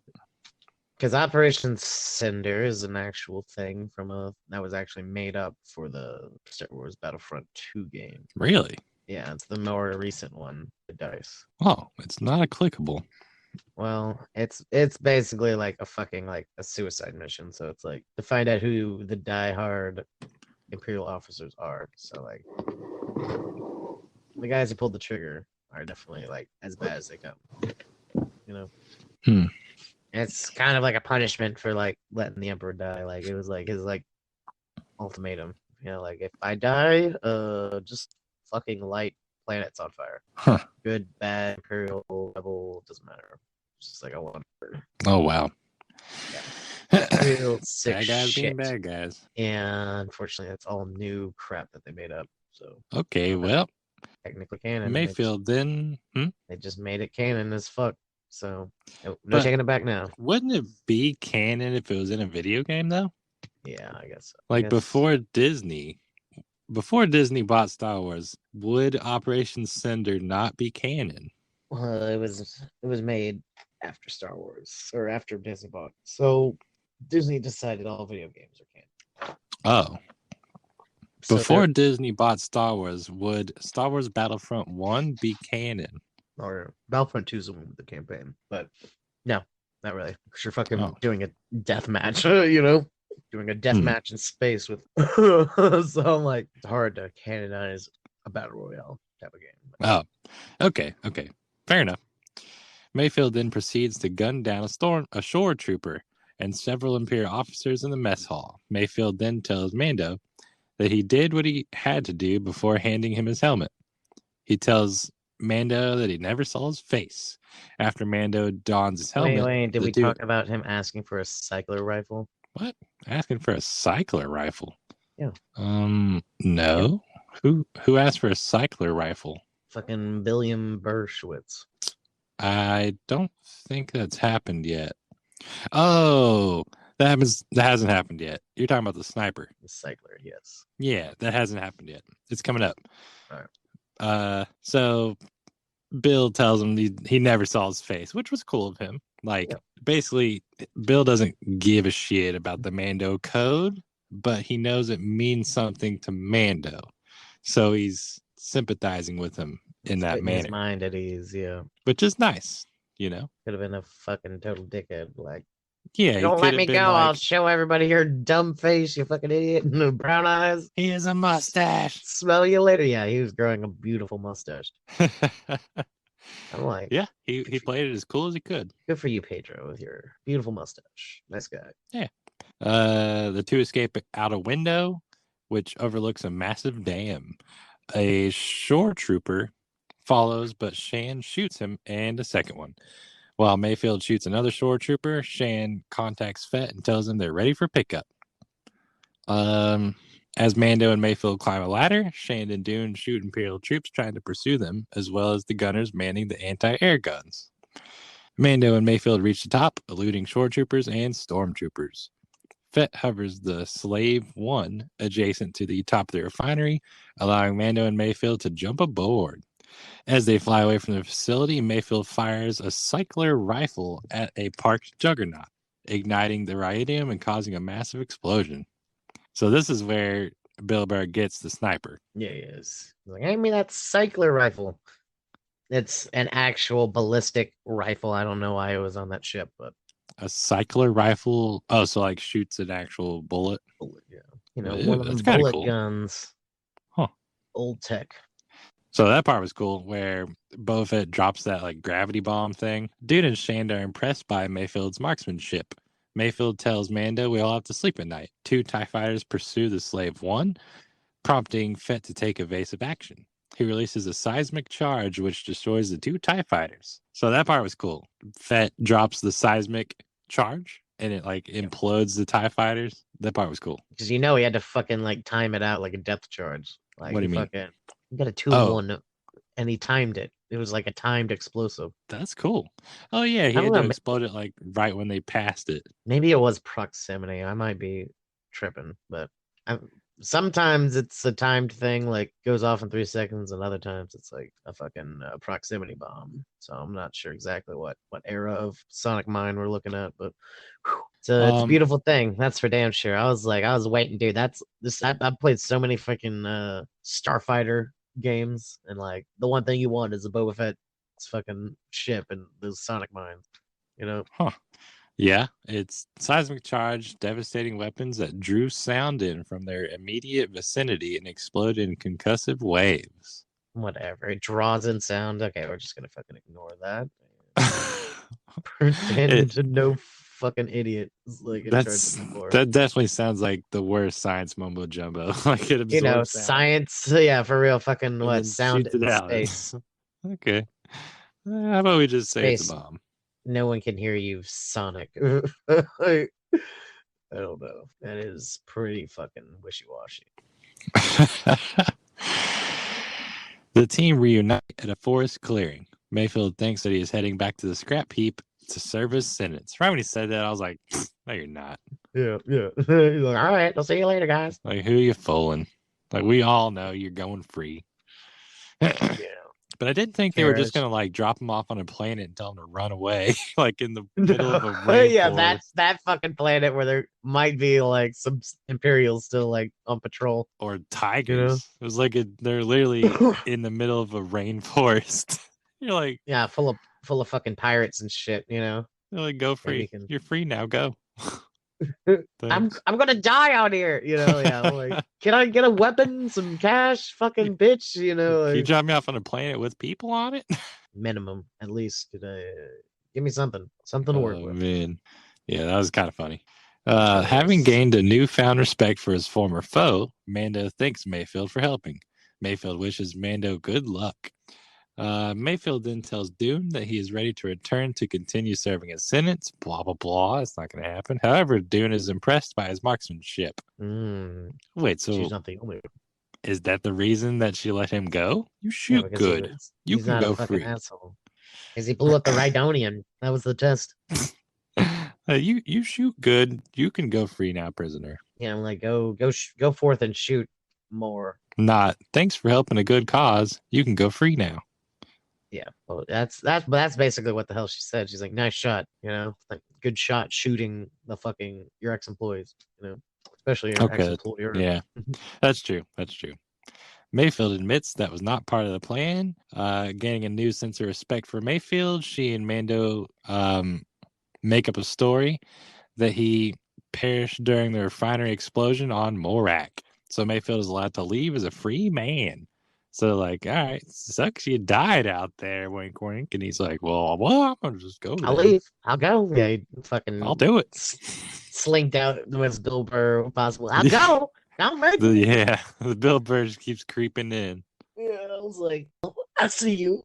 Because Operation Cinder is an actual thing from a that was actually made up for the Star Wars Battlefront 2 game. Really? Yeah, it's the more recent one, the dice. Oh, it's not a clickable. Well, it's basically like a fucking like a suicide mission. So it's like to find out who the diehard Imperial officers are. So like the guys who pulled the trigger are definitely like as bad as they come. You know, Hmm. it's kind of like a punishment for like letting the Emperor die. Like it was like his like ultimatum. You know, like if I die, just fucking light planets on fire. Huh. Good, bad, Imperial, rebel, doesn't matter. It's just like I want. Oh wow. Yeah. Real sick Bad guys being shit. bad guys. And unfortunately, that's all new crap that they made up. So Okay, none of well, technically canon. Mayfield then. They just made it canon as fuck. So no But taking it back now. wouldn't it be canon if it was in a video game though? Yeah, I guess so. Like before Disney bought Star Wars, would Operation Cinder not be canon? Well, it was made after Star Wars or after Disney bought. So Disney decided all video games are canon. Oh, So before Disney bought Star Wars, would Star Wars Battlefront 1 be canon? or Battlefront 2 is the one with the campaign, but no, not really. Because you're fucking Oh. doing a death match, you know, doing a death match in space with. So I'm like, it's hard to canonize a battle royale type of game. Oh, okay. Fair enough. Mayfield then proceeds to gun down a shore trooper and several Imperial officers in the mess hall. Mayfield then tells Mando that he did what he had to do before handing him his helmet. He tells Mando that he never saw his face. After Mando dons his helmet, Wait, did the we duo... talk about him asking for a cycler rifle? What? Asking for a cycler rifle? Yeah. No. Yeah. Who asked for a cycler rifle? Fucking William Bershwitz. I don't think that's happened yet. Oh, that hasn't happened yet. You're talking about the sniper. The cycler, yes. Yeah, that hasn't happened yet. It's coming up. All right. So Bill tells him he never saw his face, which was cool of him. Like, basically, Bill doesn't give a shit about the Mando code, but he knows it means something to Mando. So he's sympathizing with him in that Putting manner. his mind at ease, yeah. Which is nice, you know? Could have been a fucking total dickhead. Like, yeah, don't let me go. Like, I'll show everybody your dumb face, you fucking idiot, and the brown eyes. He has a mustache. Smell you later. Yeah, he was growing a beautiful mustache. I'm like, yeah, he played it as cool as he could. Good for you, Pedro, with your beautiful mustache. Nice guy. Yeah. The two escape out a window which overlooks a massive dam. A shore trooper follows, but Shan shoots him and a second one. While Mayfield shoots another shore trooper, Shan contacts Fett and tells him they're ready for pickup. As Mando and Mayfield climb a ladder, Shand and Dune shoot Imperial troops trying to pursue them, as well as the gunners manning the anti-air guns. Mando and Mayfield reach the top, eluding shore troopers and stormtroopers. Fett hovers the Slave 1 adjacent to the top of the refinery, allowing Mando and Mayfield to jump aboard. As they fly away from the facility, Mayfield fires a cycler rifle at a parked juggernaut, igniting the radium and causing a massive explosion. So this is where Bill Burr gets the sniper. Yeah, he is. He's like, hand me that cycler rifle. It's an actual ballistic rifle. I don't know why it was on that ship, but a cycler rifle. Oh, so like shoots an actual bullet. Yeah, you know, Ew, one of them bullet cool. Guns. Huh. Old tech. So that part was cool, where Boba Fett drops that like gravity bomb thing. Dude and Shand are impressed by Mayfield's marksmanship. Mayfield tells Mando we all have to sleep at night. 2 TIE fighters pursue the Slave 1, prompting Fett to take evasive action. He releases a seismic charge which destroys the 2 TIE fighters. So that part was cool. Fett drops the seismic charge and it like implodes the TIE fighters. That part was cool. Because he had to fucking like time it out like a depth charge. Like, what do you mean? You got a 2-1 and he timed it. It was like a timed explosive. That's cool. Oh yeah, he had to explode it like right when they passed it. Maybe it was proximity. I might be tripping, but sometimes it's a timed thing, like goes off in 3 seconds, and other times it's like a fucking proximity bomb. So I'm not sure exactly what era of sonic mind we're looking at, but it's a beautiful thing. That's for damn sure. I was waiting, dude. I've played so many freaking Starfighter games, and like the one thing you want is a Boba Fett fucking ship and those sonic mines, you know? Huh. Yeah, it's seismic charge, devastating weapons that drew sound in from their immediate vicinity and explode in concussive waves. Whatever. It draws in sound. Okay, we're just gonna fucking ignore that. Pretend to no fucking idiot. Like that definitely sounds like the worst science mumbo jumbo. Like it absorbs science. Yeah, for real. Fucking what sound in space? Okay. How about we just say it's a bomb? No one can hear you, Sonic. I don't know. That is pretty fucking wishy-washy. The team reunite at a forest clearing. Mayfield thinks that he is heading back to the scrap heap to serve his sentence. Right when he said that, I was like, no, you're not. Yeah. He's like, all right, I'll see you later, guys. Like, who are you fooling? Like, we all know you're going free. Yeah. But I didn't think they were just gonna like drop him off on a planet and tell him to run away, like in the middle of a rainforest. Yeah, that's that fucking planet where there might be like some Imperials still like on patrol, or tigers. You know? It was like they're literally in the middle of a rainforest. You're like, yeah, full of fucking pirates and shit. You know, they're like, go free. You're free now. Go. I'm gonna die out here, you know. Yeah, like, can I get a weapon, some cash, fucking bitch, you know? Like, you drop me off on a planet with people on it? Minimum, at least. Give me something to work with. Man, yeah, that was kind of funny. Having gained a newfound respect for his former foe, Mando thanks Mayfield for helping. Mayfield wishes Mando good luck. Mayfield then tells Dune that he is ready to return to continue serving his sentence. Blah, blah, blah. It's not going to happen. However, Dune is impressed by his marksmanship. Wait, so she's not the only one. Is that the reason that she let him go? You shoot good. You can go free. Asshole. Because he blew up the Rhydonian. That was the test. You shoot good. You can go free now, prisoner. Yeah, I'm like, go forth and shoot more. Not, thanks for helping a good cause. You can go free now. Yeah, well, that's basically what the hell she said. She's like, nice shot, you know, like good shot shooting your ex-employees, you know, especially your ex-employer. Yeah, that's true. Mayfield admits that was not part of the plan. Gaining a new sense of respect for Mayfield, she and Mando make up a story that he perished during the refinery explosion on Morak. So Mayfield is allowed to leave as a free man. So like, all right, sucks you died out there, wink wink. And he's like, well, I'm gonna just go. I'll leave. I'll go. Yeah, I'll do it. Slinked out the most Bill Burr possible. I'll go. I'll make it. The Bill Burr just keeps creeping in. Yeah, I was like, oh, I see you,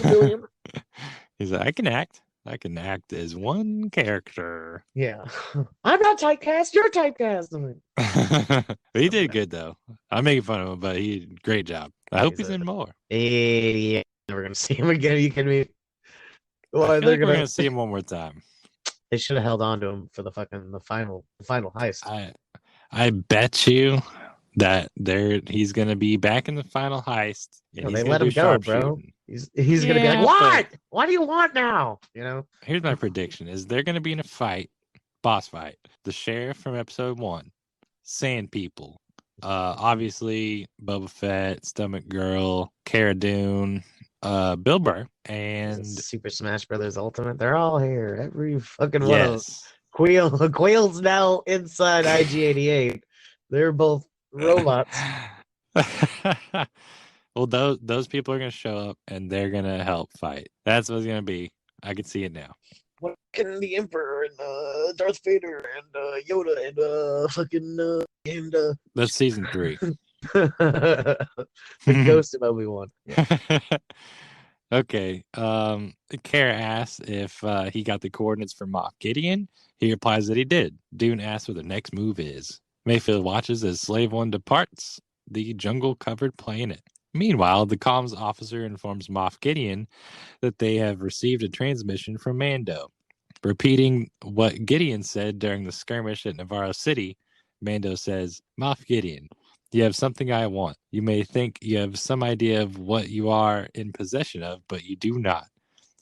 William. He's like, I can act. I can act as one character. Yeah, I'm not typecast. You're typecast. I'm But he did good though. I'm making fun of him, but he did a great job. I hope he's in more. Yeah, never gonna see him again. Are you kidding me? I Well, feel like we're gonna see him one more time. They should have held on to him for the final heist. I bet you that he's gonna be back in the final heist. And they let him go, bro. He's gonna be like, what? What do you want now? Here's my prediction: is they're gonna be in a fight, boss fight. The sheriff from episode 1, Sand People, obviously Boba Fett, Stomach Girl, Cara Dune, Bill Burr, and Super Smash Brothers Ultimate. They're all here. Every fucking one of them. Quail's now inside IG-88. They're both robots. Well, those people are gonna show up and they're gonna help fight. That's what it's gonna be. I can see it now. What can the Emperor and Darth Vader and Yoda and that's season 3. The ghost of Obi-Wan. Yeah. Okay. Kara asks if he got the coordinates for Moff Gideon. He replies that he did. Dune asks what the next move is. Mayfield watches as Slave One departs the jungle-covered planet. Meanwhile, the comms officer informs Moff Gideon that they have received a transmission from Mando. Repeating what Gideon said during the skirmish at Navarro City, Mando says, Moff Gideon, you have something I want. You may think you have some idea of what you are in possession of, but you do not.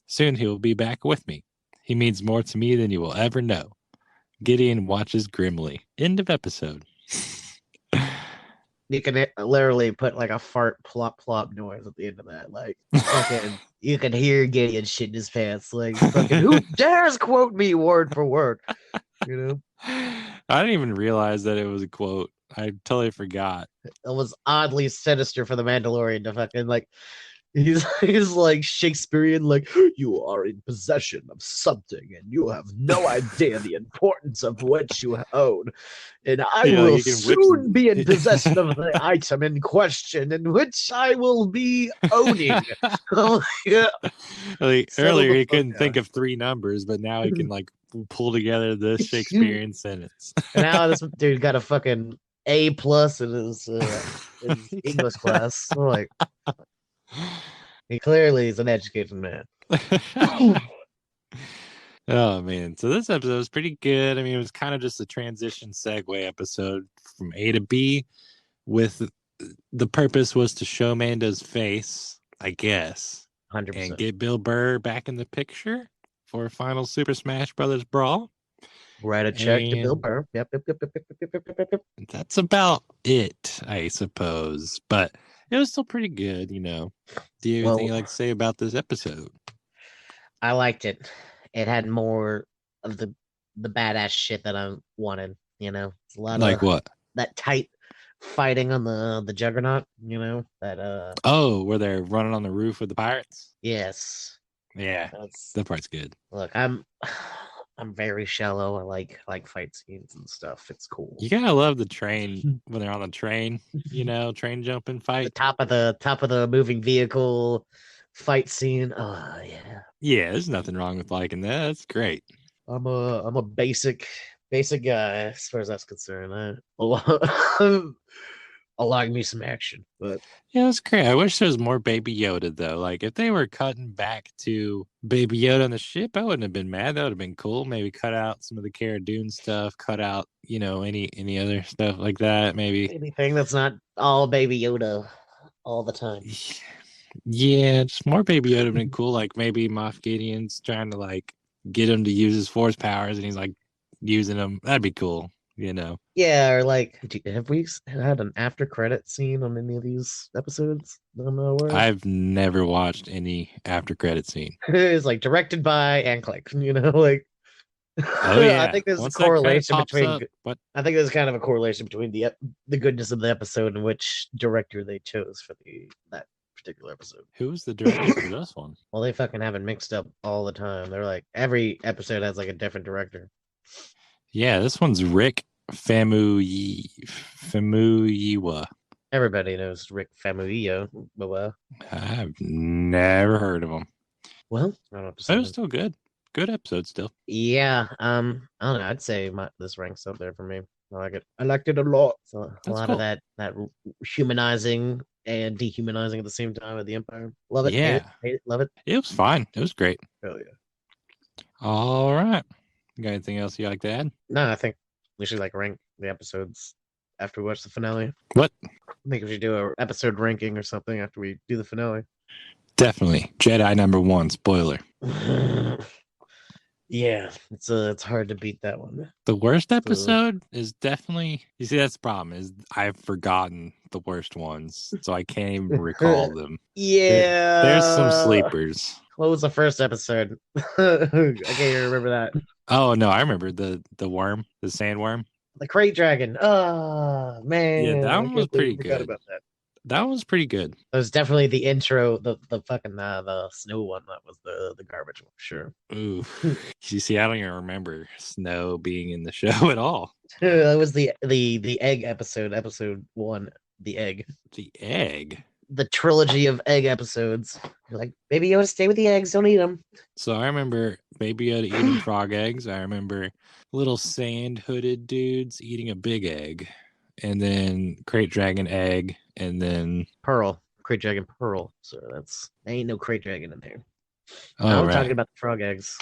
Soon he will be back with me. He means more to me than you will ever know. Gideon watches grimly. End of episode. You can literally put like a fart plop plop noise at the end of that. Like, you can hear Gideon shitting his pants. Like, fucking, who dares quote me word for word? I didn't even realize that it was a quote. I totally forgot. It was oddly sinister for the Mandalorian to fucking like. He's like Shakespearean, like, you are in possession of something and you have no idea the importance of what you own. And I will soon be in possession of the item in question, in which I will be owning. Yeah. Like, earlier he couldn't think of 3 numbers, but now he can like pull together this Shakespearean sentence. And now this dude got a fucking A+ in his English class. I'm like, he clearly is an educated man. Oh man, so this episode was pretty good. I mean, it was kind of just a transition segue episode from A to B, with the purpose was to show Mando's face, I guess, 100%. and get Bill Burr back in the picture for a final Super Smash Brothers brawl. Write a check to Bill Burr. Yep. That's about it, I suppose. But it was still pretty good, Do you have anything you'd like to say about this episode? I liked it. It had more of the badass shit that I wanted, It's a lot like of what? That tight fighting on the Juggernaut, that where they're running on the roof with the pirates? Yes. Yeah. That part's good. Look, I'm very shallow. I like fight scenes and stuff. It's cool. You gotta love the train when they're on the train, train jumping fight. The top of the moving vehicle fight scene. Oh yeah. Yeah, there's nothing wrong with liking that. That's great. I'm a basic guy as far as that's concerned. I like me some action, but yeah, it's great. I wish there was more Baby Yoda though. Like if they were cutting back to Baby Yoda on the ship, I wouldn't have been mad. That would have been cool. Maybe cut out some of the Cara Dune stuff. Cut out, any other stuff like that. Maybe anything that's not all Baby Yoda all the time. Yeah, just more Baby Yoda would have been cool. Like maybe Moff Gideon's trying to like get him to use his Force powers, and he's like using them. That'd be cool. Yeah, or like, have we had an after credit scene on any of these episodes? I've never watched any after credit scene. It's like directed by and click, like. Oh yeah, I think there's a correlation between. I think there's kind of a correlation between the goodness of the episode and which director they chose for that particular episode. Who's the director for this one? Well, they fucking have it mixed up all the time. They're like every episode has like a different director. Yeah, this one's Rick Famuyiwa. Everybody knows Rick Famuyiwa. I've never heard of him. Well, I don't have to It say was that. still good. Good episode still. Yeah, I don't know. I'd say this ranks up there for me. I like it. I liked it a lot. So a That's lot of cool. that humanizing and dehumanizing at the same time of the Empire. Love it. Yeah. Hate it. Love it. It was fine. It was great. Hell yeah. All right. You got anything else you like to add? No, I think we should like rank the episodes after we watch the finale. What? I think we should do a episode ranking or something after we do the finale. Definitely. Jedi #1, spoiler. Yeah, it's hard to beat that one. The worst episode is definitely, you see, that's the problem, is I've forgotten the worst ones, so I can't even recall them. Yeah. There's some sleepers. What was the first episode? I can't even remember that. Oh no, I remember the worm, the sandworm. The Crate Dragon. Oh man. Yeah, that one was pretty forgot good. about that. That one was pretty good. That was definitely the intro, the fucking the snow one. That was the garbage one, sure. Ooh, you see, I don't even remember Snow being in the show at all. That was the egg episode 1, the egg. The egg. The trilogy of egg episodes. You're like, Baby Yoda, stay with the eggs, don't eat them. So I remember Baby Yoda eating frog eggs. I remember little sand hooded dudes eating a big egg, and then Crate Dragon egg, and then Pearl, Crate Dragon Pearl. So there ain't no Crate Dragon in there. Oh, I'm right. talking about the frog eggs.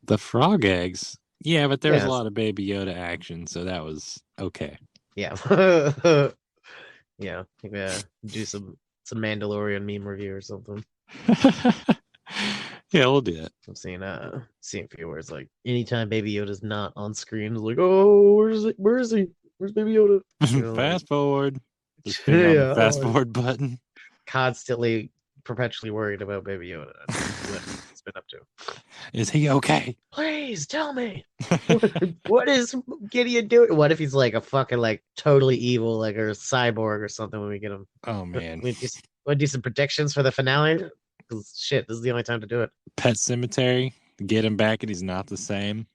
The frog eggs. Yeah, but there was a lot of Baby Yoda action, so that was okay. Yeah. Yeah. Do some Mandalorian meme review or something. Yeah, we'll do that. I'm seeing a few where it's like anytime Baby Yoda's not on screen, it's like, oh, where is he? Where's Baby Yoda? You know, fast forward. Just yeah, on the fast forward button. Constantly, perpetually worried about Baby Yoda. What he's been up to. Is he okay? Please tell me. What is Gideon doing? What if he's like a fucking like totally evil, like or a cyborg or something when we get him? Oh man. We do some predictions for the finale. Because shit, this is the only time to do it. Pet Cemetery. Get him back and he's not the same.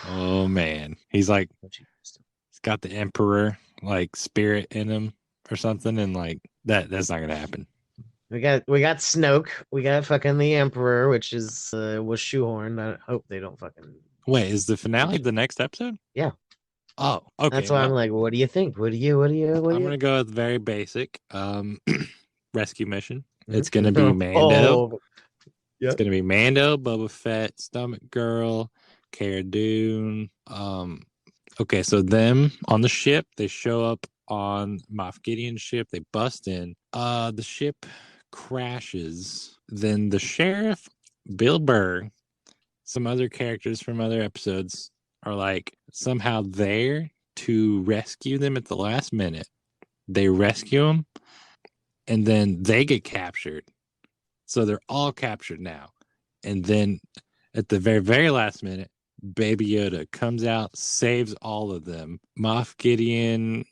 Oh man. He's like, he's got the Emperor like spirit in him or something, and like that's not gonna happen. We got Snoke. We got fucking the Emperor, which is was shoehorned. I hope they don't fucking. Wait, is the finale the next episode? Yeah. Oh, okay. That's why I'm like, what do you think? I'm gonna go with very basic. Rescue mission. It's gonna be Mando. Oh. Yep. It's gonna be Mando, Boba Fett, Stomach Girl, Cara Dune. Okay, so them on the ship, they show up on Moff Gideon's ship, they bust in. The ship crashes. Then the sheriff, Bill Burr, some other characters from other episodes are like somehow there to rescue them at the last minute. They rescue them, and then they get captured. So they're all captured now. And then at the very, very last minute, Baby Yoda comes out, saves all of them. Moff Gideon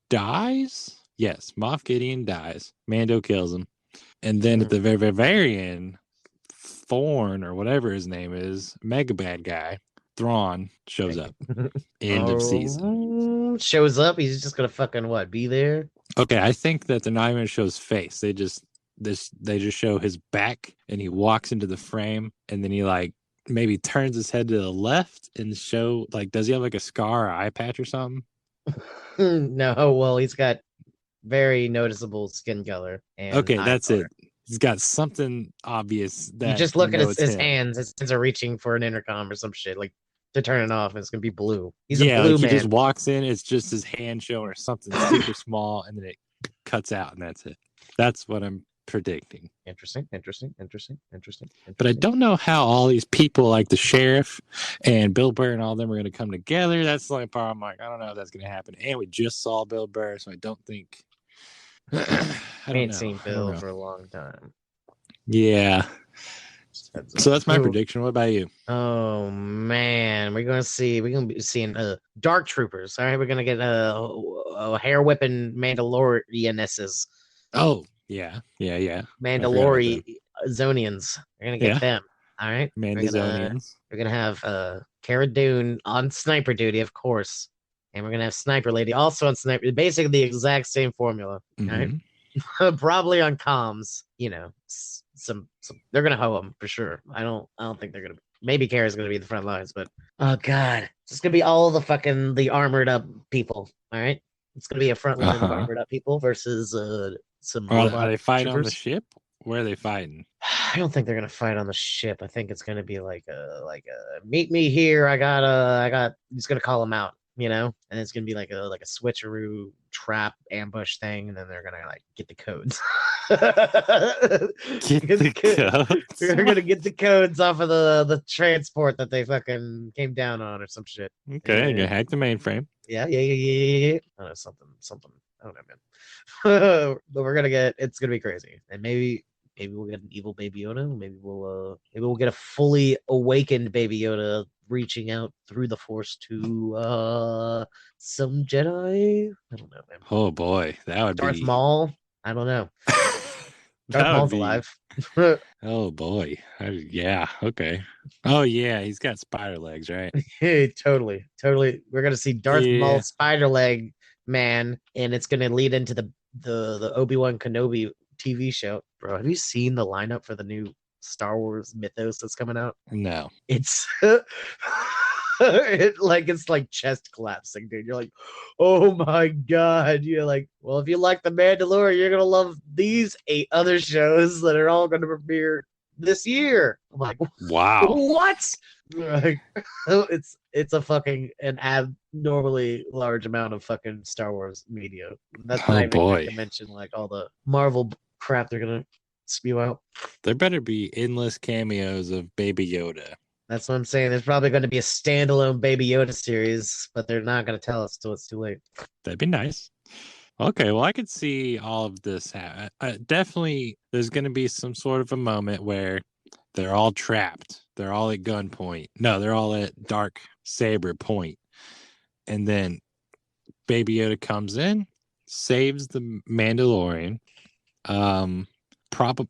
dies? Yes, Moff Gideon dies. Mando kills him. And then at the very, very, very end, Thorn, or whatever his name is, mega bad guy, Thrawn, shows up. End of season. Shows up? He's just going to fucking what, be there? Okay, I think that they're not even going to show his face. They just show his back, and he walks into the frame, and then he like maybe turns his head to the left and show like, does he have like a scar or eye patch or something? No, well, he's got very noticeable skin color. And okay, that's color. It. He's got something obvious that you just look at his hands. His hands are reaching for an intercom or some shit, like to turn it off, and it's gonna be blue. He's a blue man. He just walks in, it's just his hand showing or something super small, and then it cuts out, and that's it. That's what I'm predicting. Interesting. But I don't know how all these people like the sheriff and Bill Burr and all of them are going to come together. That's the only part I'm like, I don't know if that's going to happen. And we just saw Bill Burr, so I don't think. I ain't seen Bill for a long time. Yeah. So that's my prediction. What about you? Oh man, we're gonna be seeing Dark Troopers. All right, we're gonna get a hair whipping Mandalorianesses. Oh. Yeah. Mandalorian Zonians. We're gonna get them. All right, Mandazonians. we're gonna have Cara Dune on sniper duty, of course, and we're gonna have Sniper Lady also on sniper. Basically, the exact same formula. All right, probably on comms. You know, some they're gonna hoe them for sure. I don't think they're gonna. Maybe Kara's gonna be the front lines, but oh god, it's gonna be all the armored up people. All right, it's gonna be a front line of armored up people versus some Are robot they fighting on the troopers. ship? Where are they fighting? I don't think they're gonna fight on the ship. I think it's gonna be like a meet me here. I got. He's gonna call them out, you know, and it's gonna be like a switcheroo trap ambush thing, and then they're gonna like get the codes. Get the codes. They're gonna get the codes off of the transport that they fucking came down on or some shit. Okay, you're gonna hack the mainframe. Yeah. I don't know, something. I don't know, man. But we're gonna get. It's gonna be crazy, and maybe we'll get an evil Baby Yoda. Maybe we'll get a fully awakened Baby Yoda reaching out through the Force to some Jedi. I don't know, man. Oh boy, that would Darth be Maul. I don't know. Darth that would Maul's be. alive. Oh boy, yeah, okay. Oh yeah, he's got spider legs, right? Hey, totally. We're gonna see Darth Maul Yeah. Spider Leg Man, and it's gonna lead into the Obi-Wan Kenobi TV show. Bro, have you seen the lineup for the new Star Wars Mythos that's coming out? No. It's it's like chest collapsing, dude. You're like, oh my god. You're like, well, if you like The Mandalorian, you're gonna love these 8 other shows that are all gonna premiere this year. I'm like, wow. What? Like, it's a fucking an abnormally large amount of fucking Star Wars media. That's not even going to mention like all the Marvel crap they're gonna spew out. There better be endless cameos of Baby Yoda. That's what I'm saying. There's probably going to be a standalone Baby Yoda series, but they're not going to tell us till it's too late. That'd be nice. Okay, well, I could see all of this. Definitely, there's going to be some sort of a moment where they're all trapped. They're all at gunpoint. No, they're all at dark saber point. And then Baby Yoda comes in, saves the Mandalorian.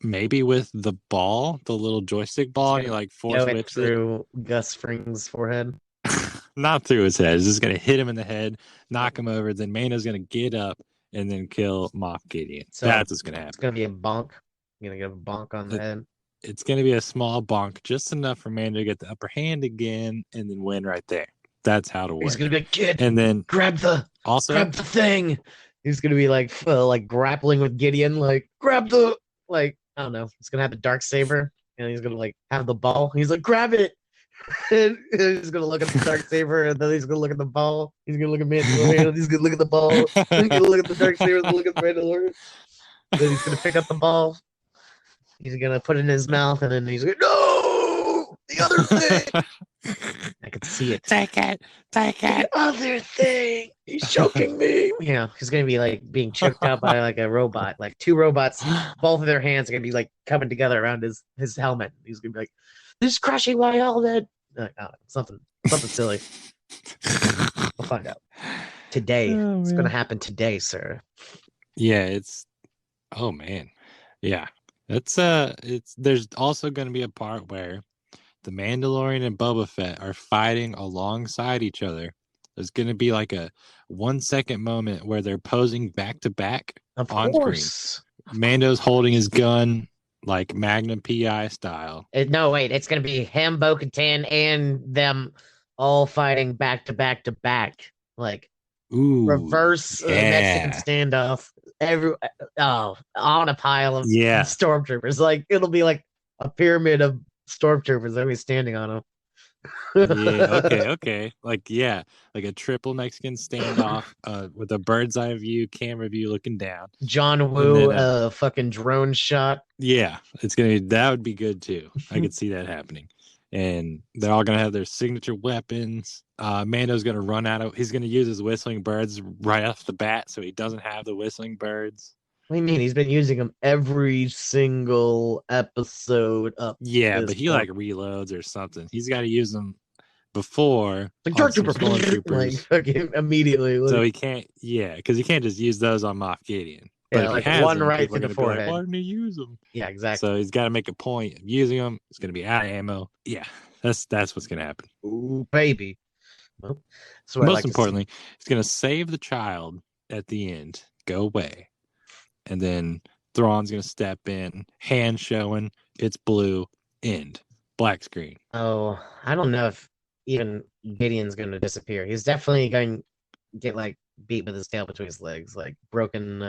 Maybe with the ball, the little joystick ball, and he like force whips through Gus Fring's forehead. Not through his head. It's just gonna hit him in the head, knock him over. Then Mando's gonna get up and then kill Moff Gideon. So that's what's gonna happen. It's gonna be a bonk. You're gonna get a bonk on the head. It's gonna be a small bonk, just enough for Mando to get the upper hand again and then win right there. That's how to work. He's gonna be a kid, and then grab the thing. He's gonna be like grappling with Gideon, like grab the I don't know. He's gonna have a dark saber, and he's gonna like have the ball. He's like grab it. And he's gonna look at the dark saber, and then he's gonna look at the ball. He's gonna look at Mandalorian. He's gonna look at the ball. He's gonna look at the dark saber. Look at the Mandalorian. Then he's gonna pick up the ball. He's gonna put it in his mouth, and then he's like, "No, the other thing." I could see it. Take it. The other thing. He's choking me. Yeah, he's gonna be like being choked out by like a robot, like 2 robots. Both of their hands are gonna be like coming together around his helmet. He's gonna be like, "This is crushing my helmet." Like, I don't know, something silly. We'll find out today. It's gonna happen today, sir. Yeah, it's. Oh man, yeah. There's also going to be a part where the Mandalorian and Boba Fett are fighting alongside each other. There's going to be like a 1-second moment where they're posing back to back on screen. Mando's holding his gun like Magnum PI style. No, wait, it's going to be him, Bo-Katan, and them all fighting back to back to back, like reverse Mexican standoff. On a pile of stormtroopers. Like it'll be like a pyramid of stormtroopers that be standing on them. Okay. Like a triple Mexican standoff with a bird's eye view, camera view looking down. John Woo fucking drone shot. Yeah, that would be good too. I could see that happening. And they're all gonna have their signature weapons. Mando's gonna run out of. He's gonna use his whistling birds right off the bat, so he doesn't have the whistling birds. What do you mean? He's been using them every single episode up. Yeah, but he like reloads or something. He's got to use them before like stormtroopers, like fucking immediately. So he can't. Yeah, because he can't just use those on Moff Gideon. But Yeah, if he like has one them, right people are through the going to be like, forehead. why didn't he use them? Yeah, exactly. So he's got to make a point of using them. It's going to be out of ammo. Yeah, that's what's going to happen. Ooh, baby. Well, that's what I Most like to see. importantly, he's going to save the child at the end. Go away. And then Thrawn's going to step in, hand showing, it's blue, end. Black screen. Oh, I don't know if even Gideon's going to disappear. He's definitely going to get like beat with his tail between his legs, like broken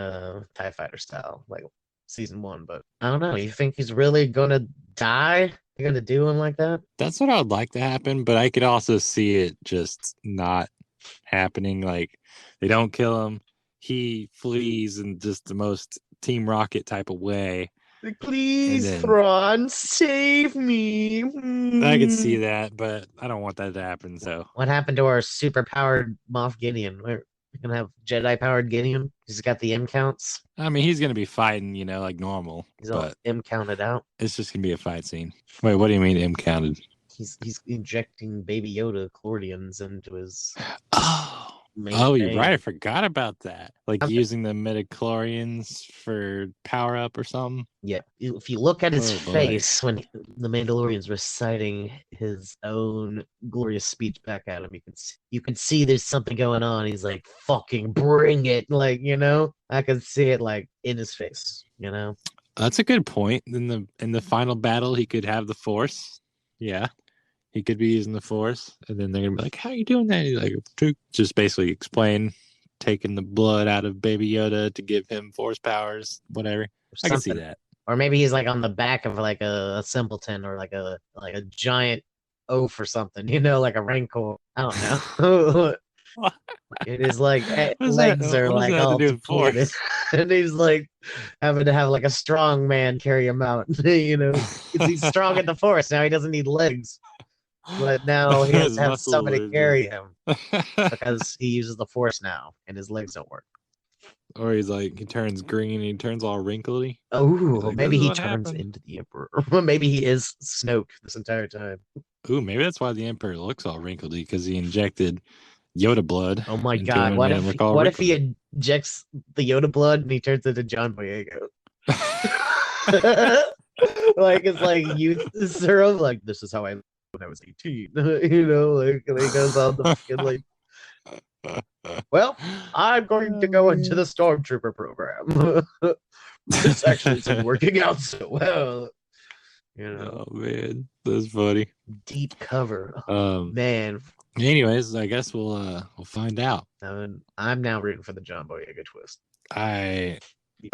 TIE fighter style, like season one. But I don't know. You think he's really going to die? You're going to do him like that? That's what I would like to happen, but I could also see it just not happening. Like they don't kill him. He flees in just the most Team Rocket type of way. Like, And please, then Thrawn, save me. I could see that, but I don't want that to happen. So What happened to our super powered Moff Gideon? We're gonna have Jedi powered Gideon. He's got the M counts. I mean, he's gonna be fighting, like normal, He's all but M counted out. it's just gonna be a fight scene. Wait, what do you mean M counted? He's injecting Baby Yoda Chlorians into his Oh, main you're right. I vein. forgot about that. Like using the midichlorians for power up or something. Yeah, if you look at his Oh boy. face when the Mandalorian's reciting his own glorious speech back at him, you can see there's something going on. He's like, "Fucking bring it!" Like I can see it like in his face. That's a good point. In the final battle, he could have the Force. Yeah, he could be using the Force, and then they're gonna be like, "How are you doing that?" He's like, just basically explain taking the blood out of Baby Yoda to give him Force powers, whatever. I can see that. Or maybe he's like on the back of like a simpleton or like a giant oaf or something. Like a rancor. I don't know. It is like What is that? legs are What does that like have to all do with depleted, Force? and he's like having to have like a strong man carry him out. Because he's strong at the force now. He doesn't need legs, but now he has His to have muscles somebody are carry him just. because he uses the force now, and his legs don't work. Or he's like, he turns green and he turns all wrinkly. He's Oh, like, this maybe is he what turns happened. into the Emperor. Maybe he is Snoke this entire time. Ooh, maybe that's why the Emperor looks all wrinkledy, because he injected Yoda blood Oh my into him god! and What made him if look all what if wrinkledy. he injects the Yoda blood and he turns into John Boyega? Like it's like youth serum. Like this is how I looked when I was 18. Like and he goes on the fucking like. Well, I'm going to go into the stormtrooper program. This actually isn't working out so well. Oh man, that's funny. Deep cover. Oh, Um. man. Anyways, I guess we'll find out. I'm now rooting for the John Boyega twist. I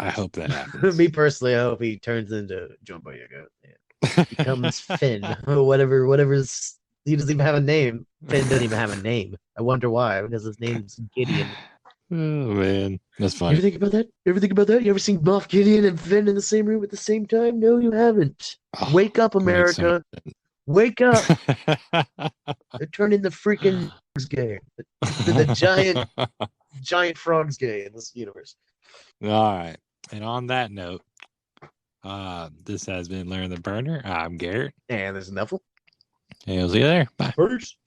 hope that happens. Me personally, I hope he turns into John Boyega. Yeah. Becomes Finn. Whatever's he doesn't even have a name. Finn doesn't even have a name. I wonder why, because his name's Gideon. Oh man, that's You funny. ever think about that? You ever seen Moff Gideon and Finn in the same room at the same time? No, you haven't. Oh, Wake up, makes so America. Wake up. much They're turning the freaking frogs gay. The giant frogs gay in this universe. All right. And on that note, this has been Learn the Burner. I'm Garrett. And there's Neville. And we'll see you there. Bye. First.